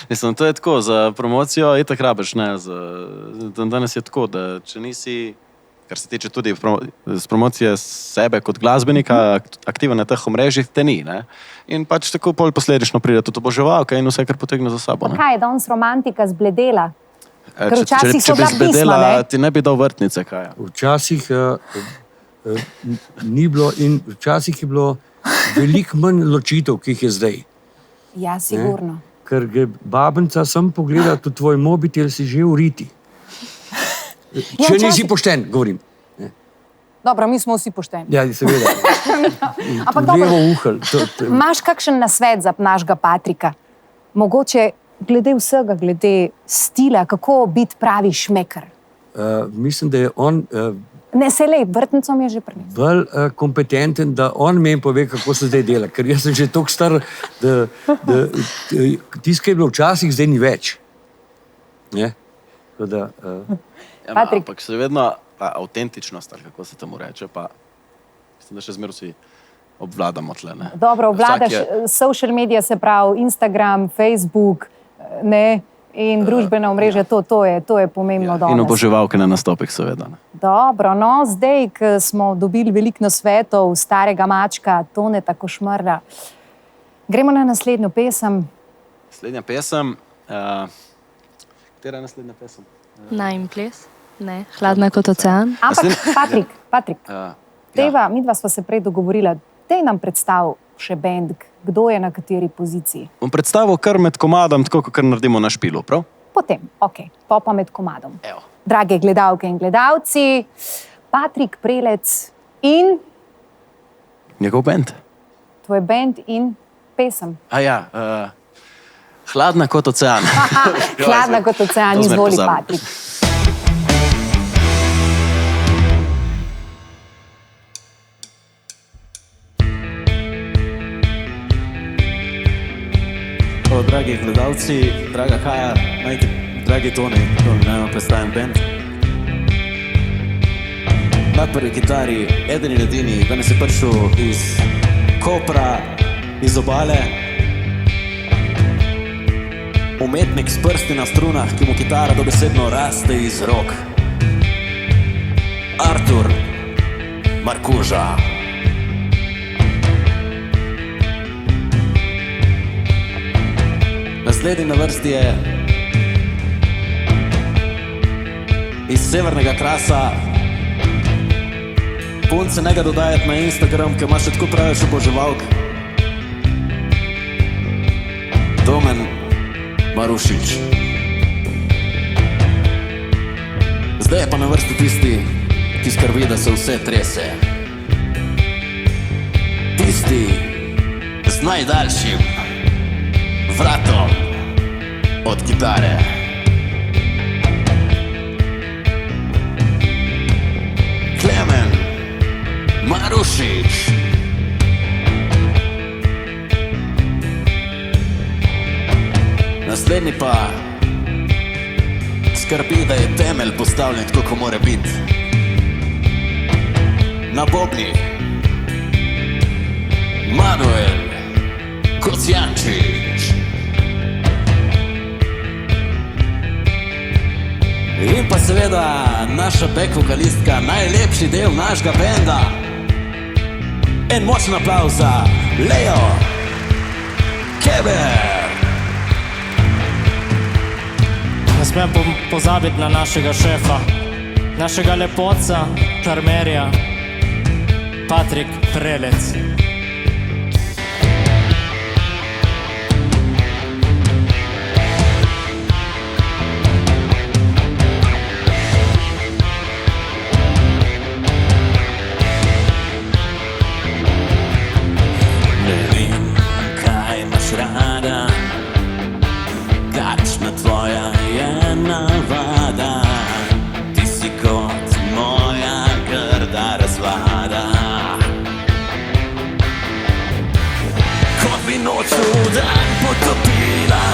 Mislim, to je tako, za promocijo itak rabiš. Danes je tako, da če nisi, kar se tiče tudi z promocije sebe kot glasbenika, aktiven na teh omrežjih, te ni. Ne? In pač tako pol posledično pride tudi oboževalka in vse, kar potegne za sabo. Pa Ne? kaj je danes romantika zbledela? Ker Če včasih so bi bila pisma, zbedela, ne? ti ne bi dal vrtnice, kaj. Včasih ni bilo in včasih je bilo veliko manj ločitev, ki jih je zdaj. Ja, sigurno. Ker gre babenca sem pogledati v tvoj mobitel, si že uriti. Če včasih- nisi pošten, govorim. Dobro, mi smo vsi pošteni. Ja, seveda. Ampak dobro, Levo uhel. imaš kakšen nasvet za našega Patrika? Mogoče glede vsega, glede stila, kako biti pravi šmeker? Mislim, da je on Ne, se lej, vrtnico mi je že prinesel. bolj kompetenten, da on meni pove, kako se zdaj dela. Ker jaz sem že toliko star, da tisto, kar je bilo včasih, zdaj ni več. Ne? Tako da, Ja, Patrik. ampak še vedno avtentičnost, ali kako se temu reče, pa mislim, da še zmeraj vsi obvladamo tle. Ne? Dobro, obvladaš Vsak je- social medije, se pravi Instagram, Facebook, ne, in družbena omrežja, to je pomembno In danes. oboževalke na nastopih, seveda. Ne? Dobro, no, zdaj, ko smo dobili veliko nasvetov starega mačka, Toneta Košmrla, gremo na naslednjo pesem. Naslednja pesem. Katera je naslednja pesem? Najin ples, ne, hladna kot ocean. Ampak, Patrik, Ja. midva sva se prej dogovorila, daj nam predstav še bend, Kdo je na kateri poziciji? Bom predstavil kar med komadom, tako kot naredimo na špilu, prav? Potem, ok, pa med komadom. Evo. Drage gledalke in gledalci, Patrik Prelec in Njegov bend. tvoj bend in pesem. Hladna kot ocean. Hladna kot ocean, To zmer izvoli, pozabim. Patrik. Dragi gledalci, draga Kaja, dragi Toni, naj vam predstavim bend. Na prvi kitari, eden in edini, danes je prišel iz Kopra, iz obale. Umetnik s prsti na strunah, ki mu kitara dobesedno raste iz rok. Artur Markuža. Naslednji na vrsti je iz severnega Krasa. Punce ne ga dodajati na Instagram, ker ima še tako praviš oboževalk. Domen Marušič. Zdaj je pa na vrsti tisti, ki skrbi, da se vse trese. Tisti z najdaljšim vratom od kitare. Klemen Marušič. Naslednji pa skrbi, da je temelj postavljen tako, kot mora biti. Na bobnih Manuel Kocijančič. In pa seveda naša back vokalistka, najlepši del našega benda. En močen aplavz za Leo Keber. Ne smem pozabiti na našega šefa, našega lepotca, šarmerja, Patrik Prelec. Ne vem, kaj imaš rada, kakšna tvoja je navada. Ti si kot moja grda razvada. Kot bi noč v dan potopila,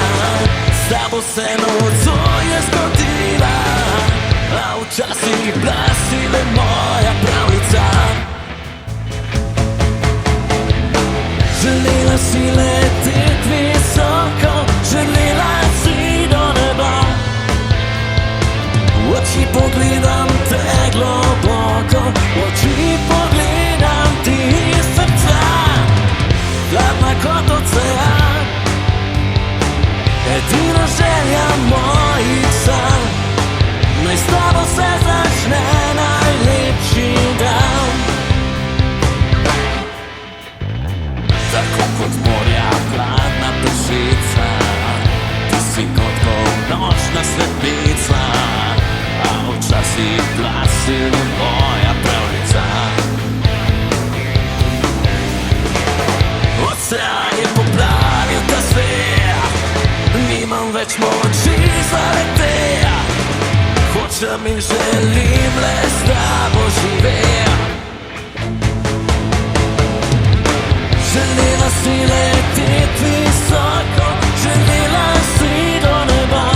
s tabo se noco je zgodila. A včasih bila si le moja pravljica. Želela si leteti visoko, želela si do neba. V oči pogledam te globoko, v oči pogledam ti iz srca. Hladna kot ocean, edina želja mojih sanj. Naj s tabo se začne najlepši dan. Tako kot morja hladna pešica, ti si kot polnočna svetlica. A včasih glasi moja pravljica. Ocean je poplavil ta svet, nimam več moči za leteti. Hočem in želim le s tabo živeti. Želela si leteti visoko, želela si do neba.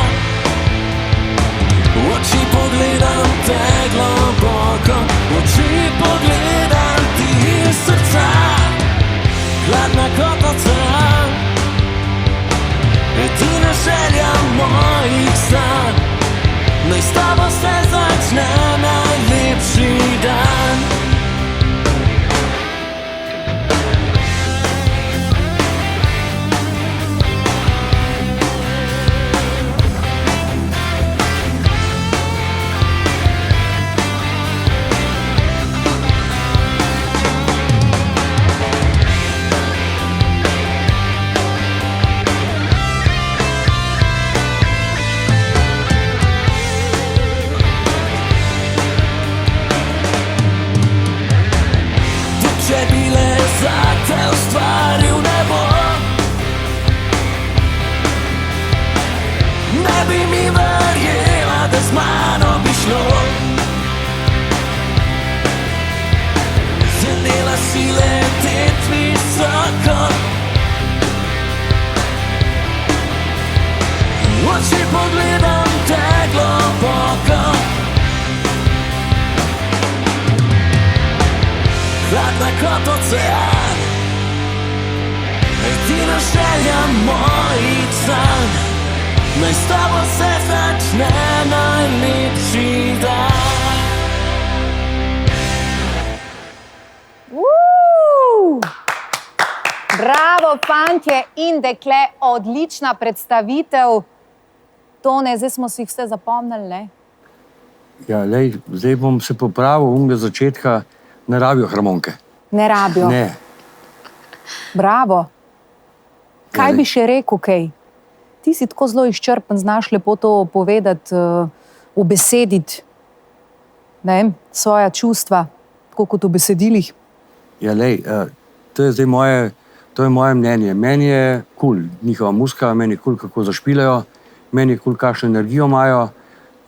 V oči pogledam te globoko, v oči pogledam ti iz srca. Hladna kot ocean, edina želja mojih sanj. Naj s tabo se začne najlepši dan. bi mi verjela, da z mano bi šlo. Želela si letet visoko, v oči pogledam te globoko. Hladna kot ocean, edina želja mojih sanj, naj s tabo se začne najlepši dan. Bravo, fantje in dekle, odlična predstavitev. Tone, zdaj smo si jih vse zapomnili, ne? Ja, lej, zdaj bom se popravil, unga začetka ne rabijo harmonike. Ne rabijo. Ne. Bravo. Kaj Ja, bi še rekel, kaj? Ti si tako zelo izčrpen, znaš lepo to povedati, ubesediti, ne vem, svoja čustva, tako kot v besedilih. Ja, lej, to je zdaj moje mnenje. Meni je kul njihova muzika, meni je kul, kako zašpilajo, meni je kul, kakšno energijo imajo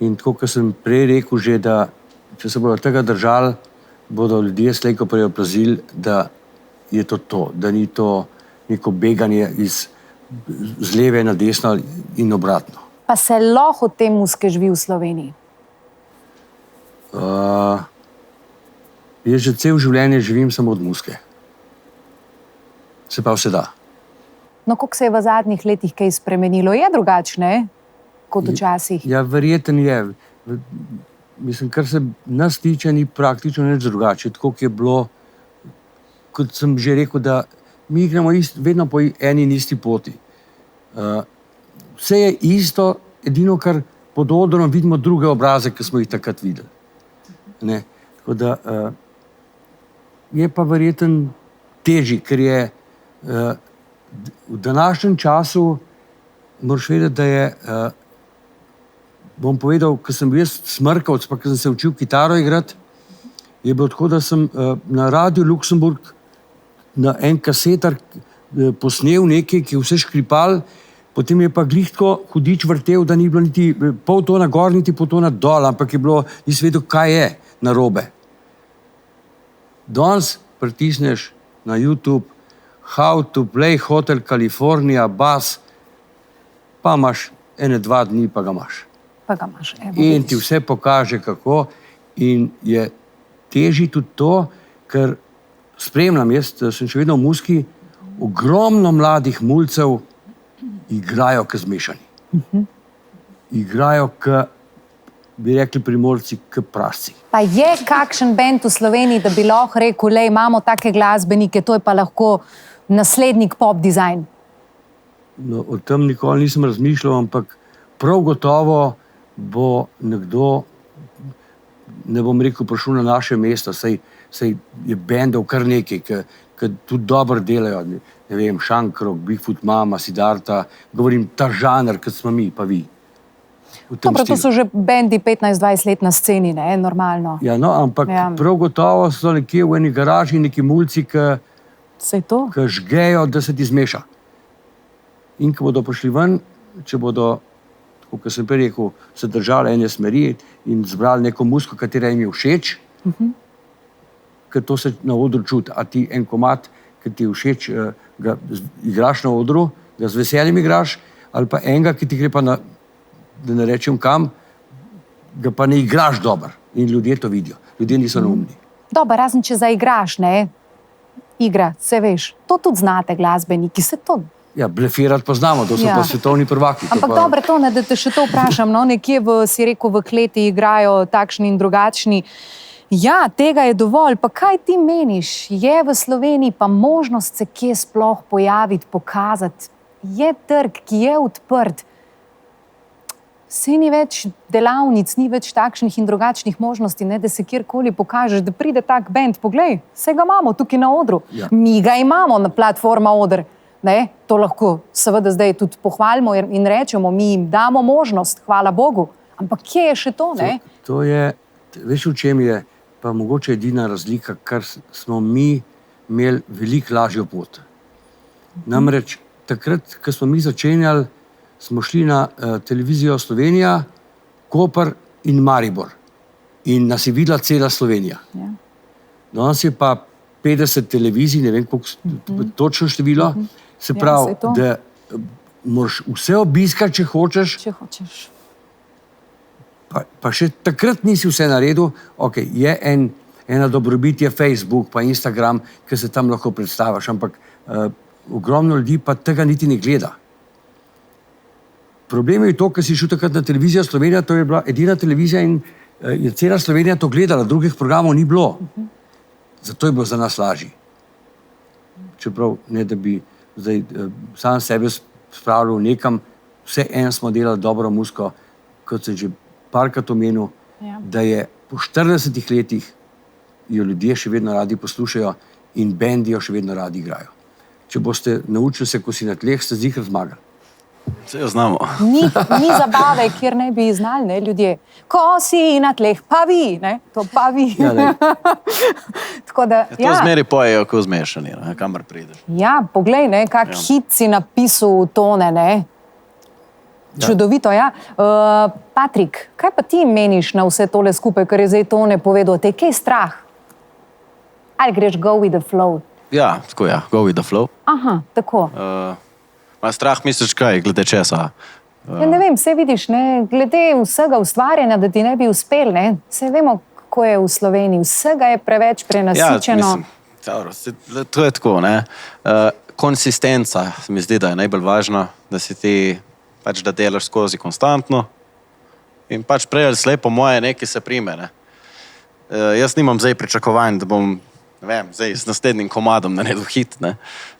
in tako, kot sem prej rekel že, da če se bodo tega držali, bodo ljudje slej ko prej opazili, da je to, da ni to neko beganje z leve na desno in obratno. Pa se lahko od te muzike živi v Sloveniji? Jaz že cel življenje živim samo od muzike. Se pa vse da. No, koliko se je v zadnjih letih kaj spremenilo? Je drugačne kot včasih? Ja, verjeten je. Mislim, kar se nas tiče, ni praktično nič drugače. Tako je bilo, kot sem že rekel, da mi igramo vedno po eni in isti poti. Vse je isto, edino, kar pod odrom vidimo druge obraze, ki smo jih takrat videli. Ne? Tako da je pa verjeten težji, ker je v današnjem času, moraš vedeti, da je, bom povedal, ko sem bil jaz smrkavc, pa ko sem se učil kitaro igrati, je bilo tako, da sem na Radio Luksemburg na en kasetar posnel nekaj, ki je vse škripal, potem je pa glih tako hudič vrtel, da ni bilo niti pol tona gor, niti pol tona dol, ampak je bilo, nisi vedel, kaj je narobe. Danes pritisneš na YouTube How to play Hotel California bass, pa imaš 1-2 dni, pa ga imaš. Pa ga imaš, evo. In ti vse pokaže, kako. In je težji tudi to, ker spremljam, jaz sem še vedno v muziki, ogromno mladih mulcev igrajo k zmešani. Igrajo k, bi rekli Primorci, k prasci. Pa je kakšen bend v Sloveniji, da bi lahko rekel, lej, imamo take glasbenike, to je pa lahko naslednik pop dizajn? No, o tem nikoli nisem razmišljal, ampak prav gotovo bo nekdo, ne bom rekel, prišel na naše mesto, saj je bendov kar nekaj, ki tudi dobro delajo, ne vem, Šankrok, Bigfoot Mama, Siddharta, govorim ta žanr, kot smo mi, pa vi. Dobro, to so že bendi 15-20 let na sceni, ne, normalno. Ja, no, ampak prav gotovo so nekje v eni garaži neki mulci, ki žgejo, da se ti zmeša. In ko bodo prišli ven, če bodo, kot sem prej rekel, se držali ene smeri in zbrali neko muziko, katera jim je všeč, ker to se na odru čuti. A ti en komad, ki ti je všeč, ga igraš na odru, ga z veseljem igraš, ali pa enega, ki ti gre pa na, da ne rečem kam, ga pa ne igraš dobro. In ljudje to vidijo. Ljudje niso neumni. Dobro, razen če zaigraš, ne? Igra, se veš. To tudi znate glasbeniki, se to... Ja, blefirati pa znamo, to so pa svetovni prvaki. Ampak dobro, to ne, da te še to vprašam, no, nekje si rekel, v kleti igrajo takšni in drugačni. Ja, tega je dovolj, pa kaj ti meniš? Je v Sloveniji pa možnost se kje sploh pojaviti, pokazati? Je trg, ki je odprt? Saj ni več delavnic, ni več takšnih in drugačnih možnosti, ne, da se kjerkoli pokažeš, da pride tak bend, poglej, vse ga imamo tukaj na odru. Ja. Mi ga imamo na platforma Oder. Ne, to lahko seveda zdaj tudi pohvalimo in rečemo, mi jim damo možnost, hvala Bogu. Ampak kje je še to, ne? To je, veš, v čem je pa mogoče edina razlika, kar smo mi imeli veliko lažjo pot. Namreč takrat, ko smo mi začenjali, smo šli na televizijo Slovenija, Koper in Maribor. In nas je videla cela Slovenija. Ja. Danes je pa 50 televizij, ne vem, koliko točno število. Se pravi, saj to. da moraš vse obiskati, če hočeš, Če hočeš. pa še takrat nisi vse naredil. Okay, je ena dobrobit je Facebook pa Instagram, ki se tam lahko predstaviš, ampak ogromno ljudi pa tega niti ne gleda. Problem je to, ker si šel takrat na televizijo Slovenija, to je bila edina televizija in je cela Slovenija to gledala, drugih programov ni bilo. Zato je bilo za nas lažje. Čeprav ne, da bi zdaj sam sebe spravljal nekam, vse en smo delali dobro muziko, kot sem že parkrat omenil, Ja. da je po 40 letih jo ljudje še vedno radi poslušajo in bendi jo še vedno radi igrajo. Če boste naučili se, ko si na tleh, ste ziher zmagali. Vse jo znamo. Ni zabave, kjer ne bi znali, ne, ljudje. Ko si na tleh, pa vi, ne, to pa vi. Ja, lej. Tako da, To zmeri pojejo, ko zmešani, ne, kamor prideš. Ja, poglej, ne, kak hit si napisal tone, ne. Čudovito, ja. Patrik, kaj pa ti meniš na vse tole skupaj, kar je zdaj Tone povedal? Te je kaj strah? Ali greš go with the flow? Ja, tako ja, go with the flow. Aha, tako. Ma strah misliš kaj, glede česa? Ja, ne vem, vse vidiš, ne, glede vsega ustvarjanja, da ti ne bi uspel, ne. Vse vemo, kako je v Sloveniji, vsega je preveč prenasičeno. To je tako, ne. Konsistenca se mi zdi, da je najbolj važna, da si ti pač da delaš skozi konstantno in pač prej ali slej po moje nekaj se prime, ne. Jaz nimam zdaj pričakovanj, da bom, ne vem, zdaj s naslednjim komadom naredil hit, ne,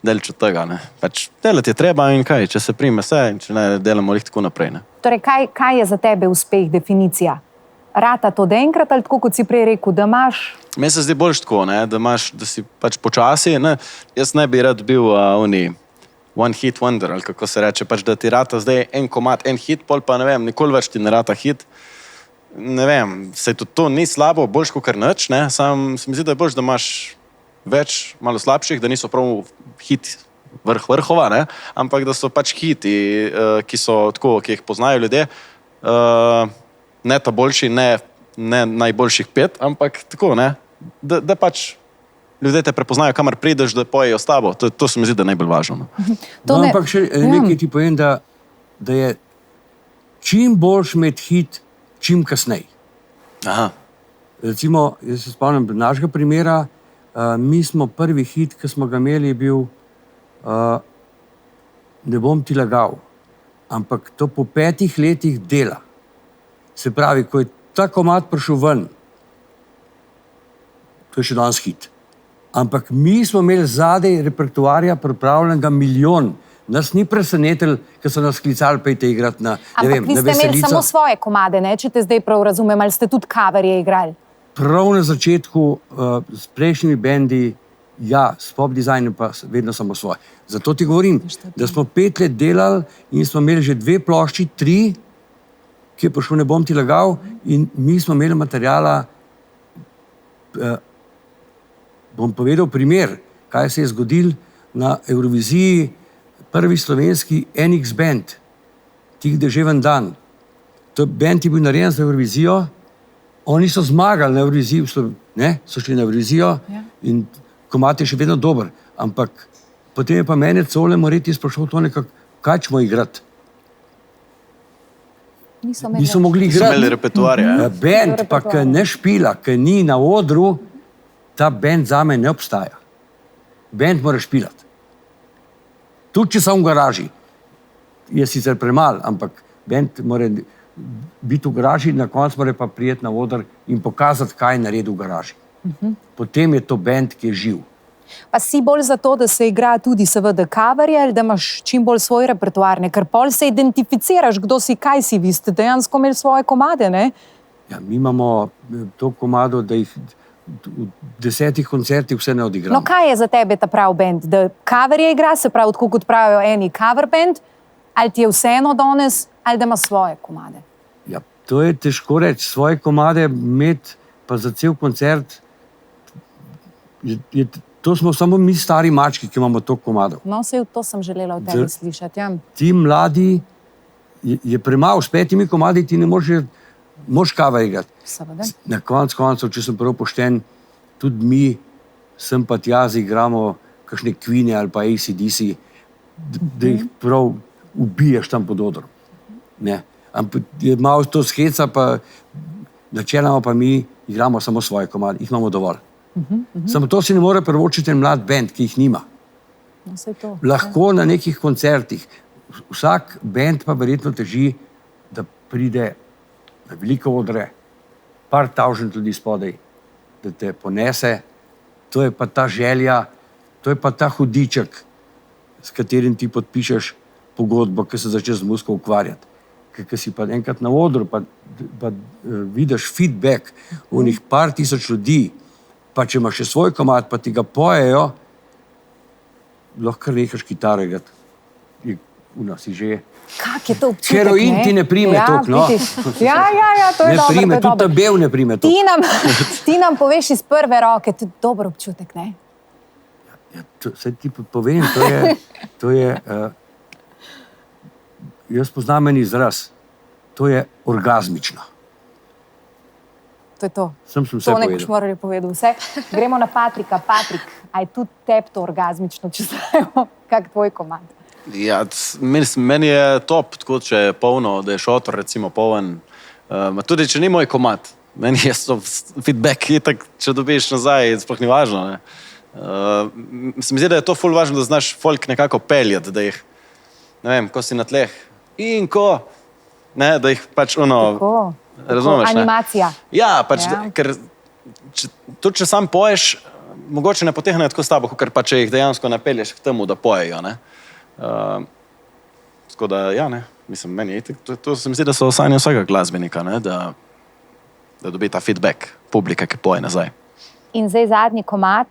daleč od tega, ne. Pač delati je treba in kaj, če se prime vse in če ne, delamo lih tako naprej, ne. Torej, kaj je za tebe uspeh, definicija? Rata to da enkrat ali tako, kot si prej rekel, da imaš? Meni se zdi boljš tako, ne, da si pač počasi, ne. Jaz ne bi rad bil one hit wonder, ali kako se reče, pač da ti rata zdaj en komad, en hit, pol pa ne vem, nikoli več ti ne rata hit. Ne vem, saj tudi to ni slabo, boljš kot kar nič, ne, sam se mi zdi, da je boljš, da imaš več malo slabših, da niso prav hit vrhova, ne, ampak da so pač hiti, ki so tako, ki jih poznajo ljudje, ne ta boljši, ne najboljših 5, ampak tako, ne, da pač ljudje te prepoznajo, kamor prideš, da pojejo s tabo. To se mi zdi, da je najbolj važno. Ampak še nekaj ti povem, da je čim boljš imeti hit, čim kasneje. Aha. Recimo, jaz se spomnim našega primera, mi smo prvi hit, ki smo ga imeli, je bil Ne bom ti lagal, ampak to po 5 letih dela. Se pravi, ko je ta komad prišel ven, to je še danes hit. Ampak mi smo imeli zadaj repertoarja pripravljenega milijon. Nas ni presenetilo, ker so nas klicali, pejte igrati na Veselico. Ampak vi ste imeli samo svoje komade, ne? Če te zdaj prav razumem, ali ste tudi coverje igrali? Prav na začetku s prejšnjimi bendi, ja, s pop dizajnom pa vedno samo svoje. Zato ti govorim, da smo 5 let delali in smo imeli že 2 plošči, 3, ki je prišel Ne bom ti lagal, in mi smo imeli materijala. Bom povedal primer, kaj se je zgodil na Evroviziji, prvi slovenski NX band, Tih deževen dan. To band je bil narejen za Evrovizijo, oni so zmagali na Evroviziji, so šli na Evrovizijo in komad je še vedno dober, ampak potem je pa mene Cole Moretti sprašal to nekako, kaj ćemo igrati. Niso mogli igrati. Niso imeli repertoarja. Band pa, ki ne špila, ki ni na odru, ta band zame ne obstaja. Band mora špilati. Tudi če sem v garaži, je sicer premal, ampak band mora biti v garaži, na koncu mora pa prijeti na oder in pokazati, kaj je naredil v garaži. Potem je to band, ki je živ. Pa si bolj za to, da se igra tudi seveda coverje, ali da imaš čim bolj svoj repertoar, ker pol se identificiraš, kdo si, kaj si, vi ste dejansko imeli svoje komade, ne? Ja, mi imamo to komado, da jih v 10 koncertih vse ne odigramo. No, kaj je za tebe ta prav band? Da coverje igra, se pravi, tako kot pravijo eni cover band, ali ti je vseeno danes, ali da ima svoje komade? Ja, to je težko reči. Svoje komade imeti pa za cel koncert, to smo samo mi stari mački, ki imamo to komado. No, to sem želela od tebe slišati, ja. Ti mladi je premalo, s 5 komadi ti ne moš kava igrati. Seveda. Na koncu, če sem prav pošten, tudi mi, sem pa tja igramo kakšne Queen ali pa AC/DC, da jih prav ubiješ tam pod odrom. Ne. Ampak je malo to skeca, pa načeloma pa mi igramo samo svoje komade, jih imamo dovolj. Samo to si ne more privoščiti en mlad bend, ki jih nima. No, saj to. Lahko na nekih koncertih. Vsak bend pa verjetno teži, da pride na veliko odre, par tavžen ljudi spodaj, da te ponese. To je pa ta želja, to je pa ta hudiček, s katerim ti podpišeš pogodbo, ki se začne z muziko ukvarjati. Ker si pa enkrat na odru, pa vidiš feedback v njih par tisoč ljudi, pa če imaš še svoj komad, pa ti ga pojejo, lahko nehaš kitaro igrati. Si že... Kak je to občutek, Heroin ti ne prime toliko, no. Ja, to je Ne dobro, prime, to je tudi dobro. tabel ne prime toliko. Ti nam poveš iz prve roke, to je dober občutek, ne? Ja, saj ti povem, to je jaz poznam en izraz, to je orgazmično. To je to. Sem vse To nekoč povedal. morali povedati vse. Gremo na Patrika. Patrik, a je tudi tebi to orgazmično, če stavimo, kak tvoj komad? Ja, meni je top, tako če je polno, da je šotor recimo poln. Tudi če ni moj komad, meni je to feedback, itak, če dobiš nazaj, sploh ni važno. Ne? Se mi zdi, da je to ful važno, da znaš folk nekako peljati, da jih, ne vem, ko si na tleh in ko, ne, da jih pač Tako. razumeš, ne? Animacija. Ja, pač, Ja. ker tudi če sam poješ, mogoče ne potehnejo tako s tabo, ker pa če jih dejansko napelješ k temu, da pojejo, ne. Tako da, ja, ne, mislim, meni je, to se mi zdi, da so sanje vsega glasbenika, ne, da dobi ta feedback publike, ki poje nazaj. In zdaj zadnji komad,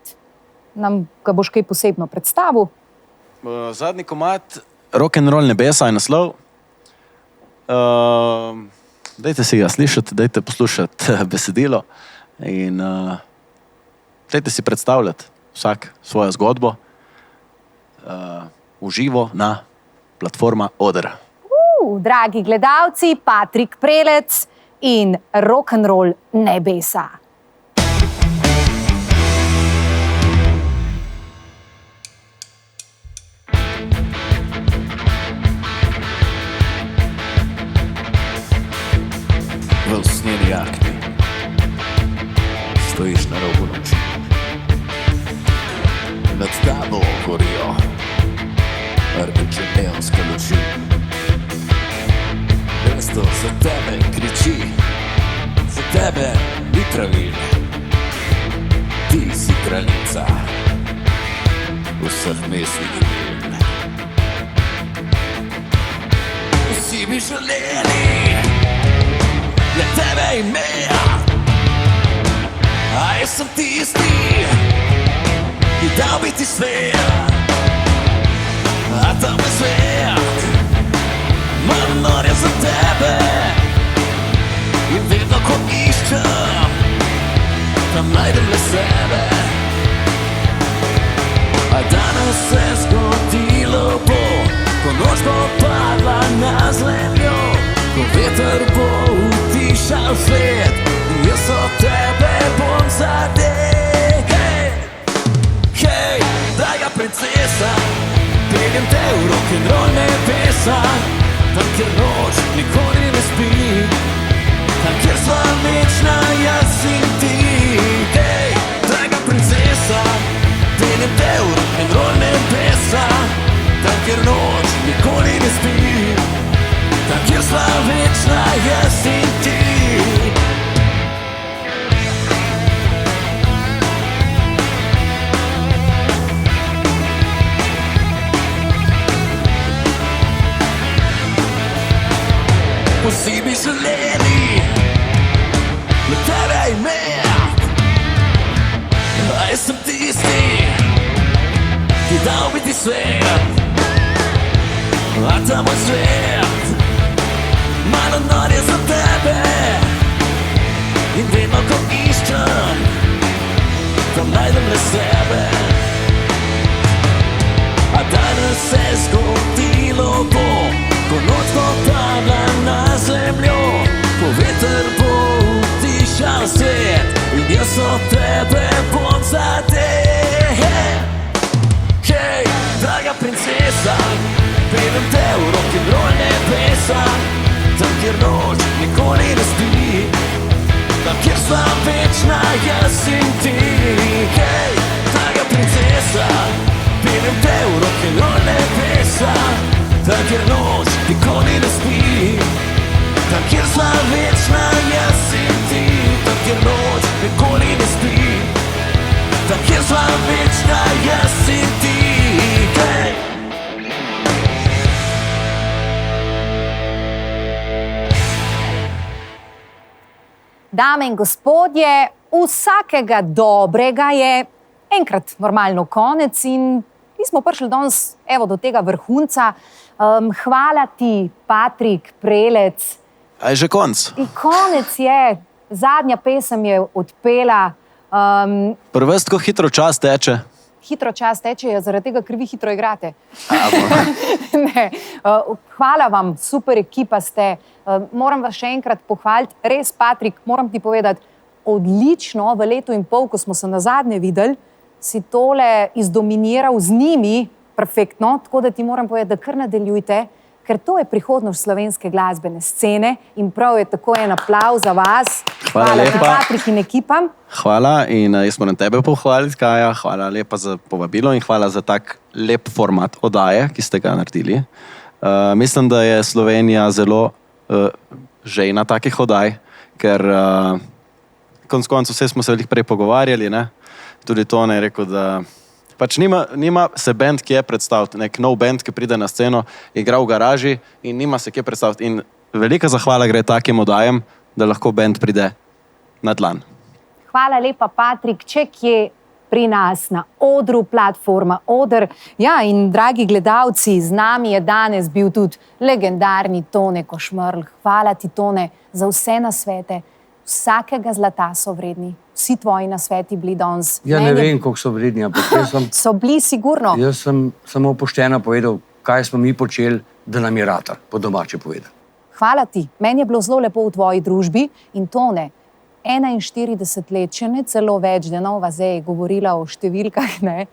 nam ga boš kaj posebno predstavil. Zadnji komad, Rock'n'Roll nebesa je naslov. Dajte si ga slišati, dajte poslušati besedilo in dajte si predstavljati vsak svojo zgodbo v živo na platforma Oder. Dragi gledalci, Patrik Prelec in Rock'n'Roll nebesa. V usnjeni jakni stojiš na robu noči. Nad tabo gorijo rdeče neonske luči. Mesto za tebe kriči, za tebe ni pravil. Ti si kraljica vseh mestnih imen. Vsi bi želeli le tebe imeja, a jaz sem tisti, ki dal bi ti svet, a tam je svet, manj je za tebe in vedno, ko iščem, tam najdem le sebe. A danes se zgodilo bo, ko noč bo padla na zemljo, ko veter bo utišal svet, jaz od tebe bom zadel. Hej, hej, draga princesa, peljem te v rock'n'roll nebesa, tam, kjer noč nikoli ne spi, tam, kjer sva večna jaz in ti. Hej, draga princesa, peljem te v rock'n'roll nebesa, tam, kjer noč nikoli ne spi, tam, kjer sva večna jaz in ti. Vsi bi želeli le tebe imeti, a jaz sem tisti, ki dal bi ti svet, a ta moj svet malo nor je za tebe in vedno, ko iščem, tam najdem le sebe. A danes se zgodilo bo, ko noč popada na zemljo, ko veter bo utišal svet in jaz od tebe bom zadel. Hej, draga princesa, peljem te v rock'n'roll nebesa, tam kjer noč nikoli ne spi, tam kjer sva večna jaz in ti. Hej, draga princesa, peljem te v rock'n'roll nebesa, tam kjer noč nikoli ne spi, tam kjer sva večna jaz in ti. Tam kjer noč nikoli ne spi, tam kjer sva večna jaz in ti. Hej. Dame in gospodje, vsakega dobrega je enkrat normalno konec in mi smo prišli danes evo do tega vrhunca. Hvala ti, Patrik Prelec. A je že konc? In konec je, zadnja pesem je odpela. Prvenst, ko hitro čas teče. Hitro čas teče, zaradi tega, ker vi hitro igrate. Ne, hvala vam, super ekipa ste. Moram vas še enkrat pohvaliti. Res, Patrik, moram ti povedati, odlično v letu in pol, ko smo se nazadnje videli, si tole izdominiral z njimi, perfektno, tako da ti moram povedati, da kar nadaljujte, ker to je prihodnost slovenske glasbene scene in prav je tako en aplavz za vas. Hvala ti, lepa. Patrik in ekipa. Hvala in jaz moram tebe pohvaliti, Kaja. Hvala lepa za povabilo in hvala za tak lep format oddaje, ki ste ga naredili. Mislim, da je Slovenija zelo žejna takih oddaj, ker konec koncev vse smo se veliko prej pogovarjali, ne? Tudi Tone je rekel, da pač nima se band, ki je predstaviti, nek nov band, ki pride na sceno, igra v garaži in nima se kje predstaviti. In velika zahvala gre takim oddajem, da lahko band pride na dlan. Hvala lepa, Patrik. Če kje pri nas na odru, platforma Oder. Ja, in dragi gledalci, z nami je danes bil tudi legendarni Tone Košmerl. Hvala ti, Tone, za vse nasvete. Vsakega zlata so vredni. Vsi tvoji nasveti bili danes. Ja, ne vem, koliko so vredni, ampak So bili sigurno. jaz sem samo pošteno povedal, kaj smo mi počeli, da nam je ratar, po domače povedal. Hvala ti. Meni je bilo zelo lepo v tvoji družbi in Tone, 41 let, če ne celo več, da Nova zdaj govorila o številkah, ne,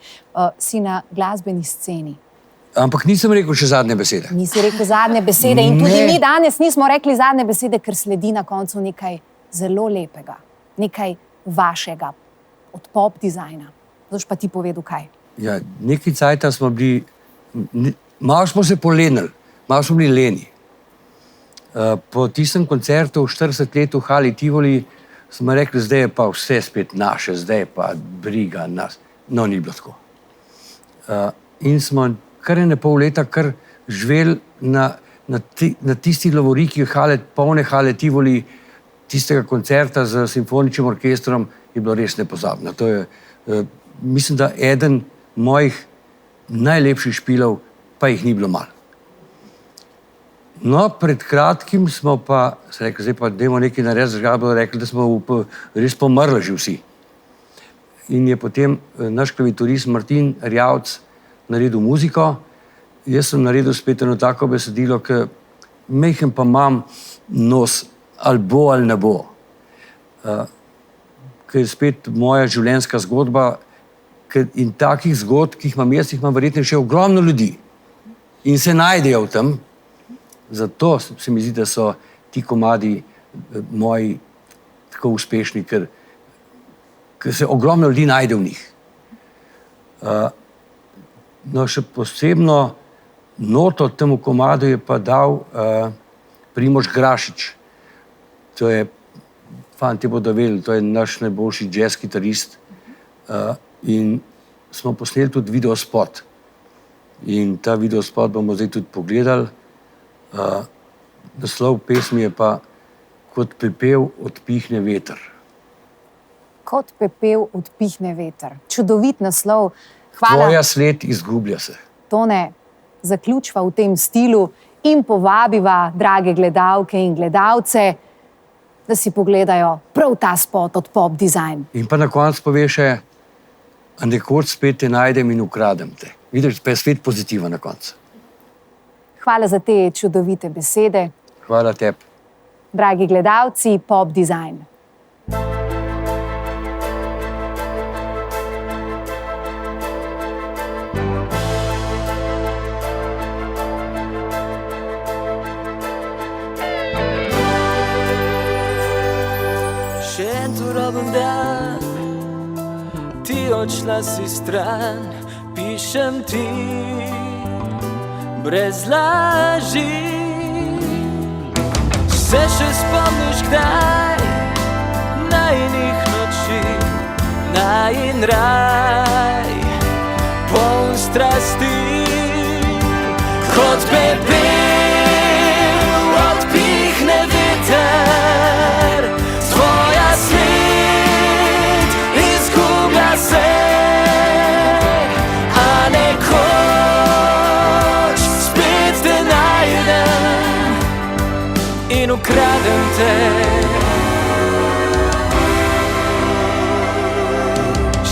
si na glasbeni sceni. Ampak nisem rekel še zadnje besede. Nisi rekel zadnje besede in tudi Ne. mi danes nismo rekli zadnje besede, ker sledi na koncu nekaj zelo lepega, nekaj vašega, od pop dizajna. Zdaj pa ti povedal kaj. Ja, nekaj cajta smo bili, malo smo se polenili, malo smo bili leni. Po tistem koncertu v 40 let v Hali Tivoli smo rekli, zdaj je pa vse spet naše, zdaj je pa briga nas. No, ni bilo tako. In smo kar ene pol leta kar živeli na tisti lovoriki polne Hale Tivoli, tistega koncerta z simfoničnim orkestrom je bilo res nepozabno. To je, mislim, da eden mojih najlepših špilov, pa jih ni bilo malo. No, pred kratkim smo pa, se rekli, zdaj pa dajmo nekaj narediti, rekli, da smo res pomrli že vsi. In je potem naš klaviaturist Martin Rjavc naredil muziko, jaz sem naredil spet eno tako besedilo, ki mehen pa imam nos, ali bo ali ne bo. Ker je spet moja življenjska zgodba in takih zgodb, ki jih imam verjetno še ogromno ljudi. In se najdejo v tem. Zato se mi zdi, da so ti komadi moji tako uspešni, ker se ogromno ljudi najde v njih. No, še posebno noto temu komadu je pa dal Primož Grašič. To je, fanti bodo vedeli, to je naš najboljši jazz kitarist. In smo posneli tudi videospot. In ta videospot bomo zdaj tudi pogledali. Naslov pesmi je pa Kot pepel odpihne veter. Kot pepel odpihne veter. Čudovit naslov. Hvala. Tvoja sled izgublja se. Tone, zaključva v tem stilu in povabiva drage gledalke in gledalce, da si pogledajo prav ta spot od Pop Design. In pa na koncu pove še, a nekoč spet te najdem in ukradem te. Vidiš, pa je svet pozitiven na koncu. hvala za te čudovite besede. Hvala tebi. Dragi gledalci, Pop Design. Še en turoben dan, ti odšla si stran, pišem ti brez laži. Se še spomniš kdaj najinih noči, najin raj, poln strasti, kot pepel odpihne veter. Tvoja sled izgublja se, a nekoč spet te najdem in ukradem te.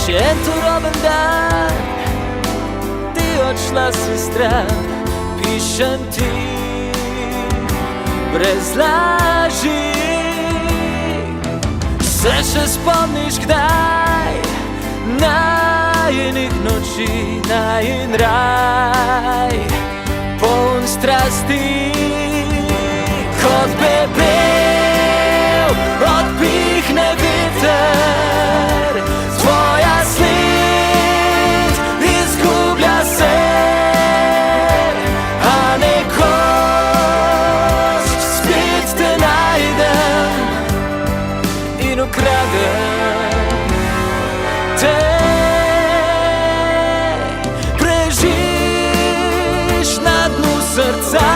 Še en turoben dan, ti odšla si stran, pišem ti brez laži. Se še spomniš kdaj najinih noči, najin raj, poln strasti, kot pepel odpihne veter. Tvoja sled izgublja se, a nekoč spet te najdem in ukradem te. Prežiš na dnu srca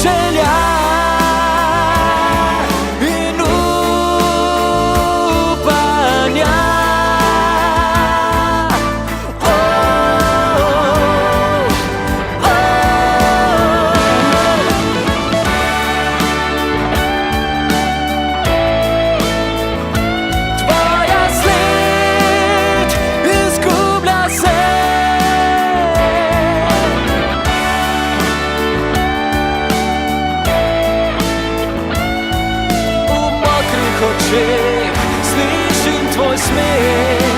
želja in upanja. Tvoja sled izgublja se, slišim tvoj smeh.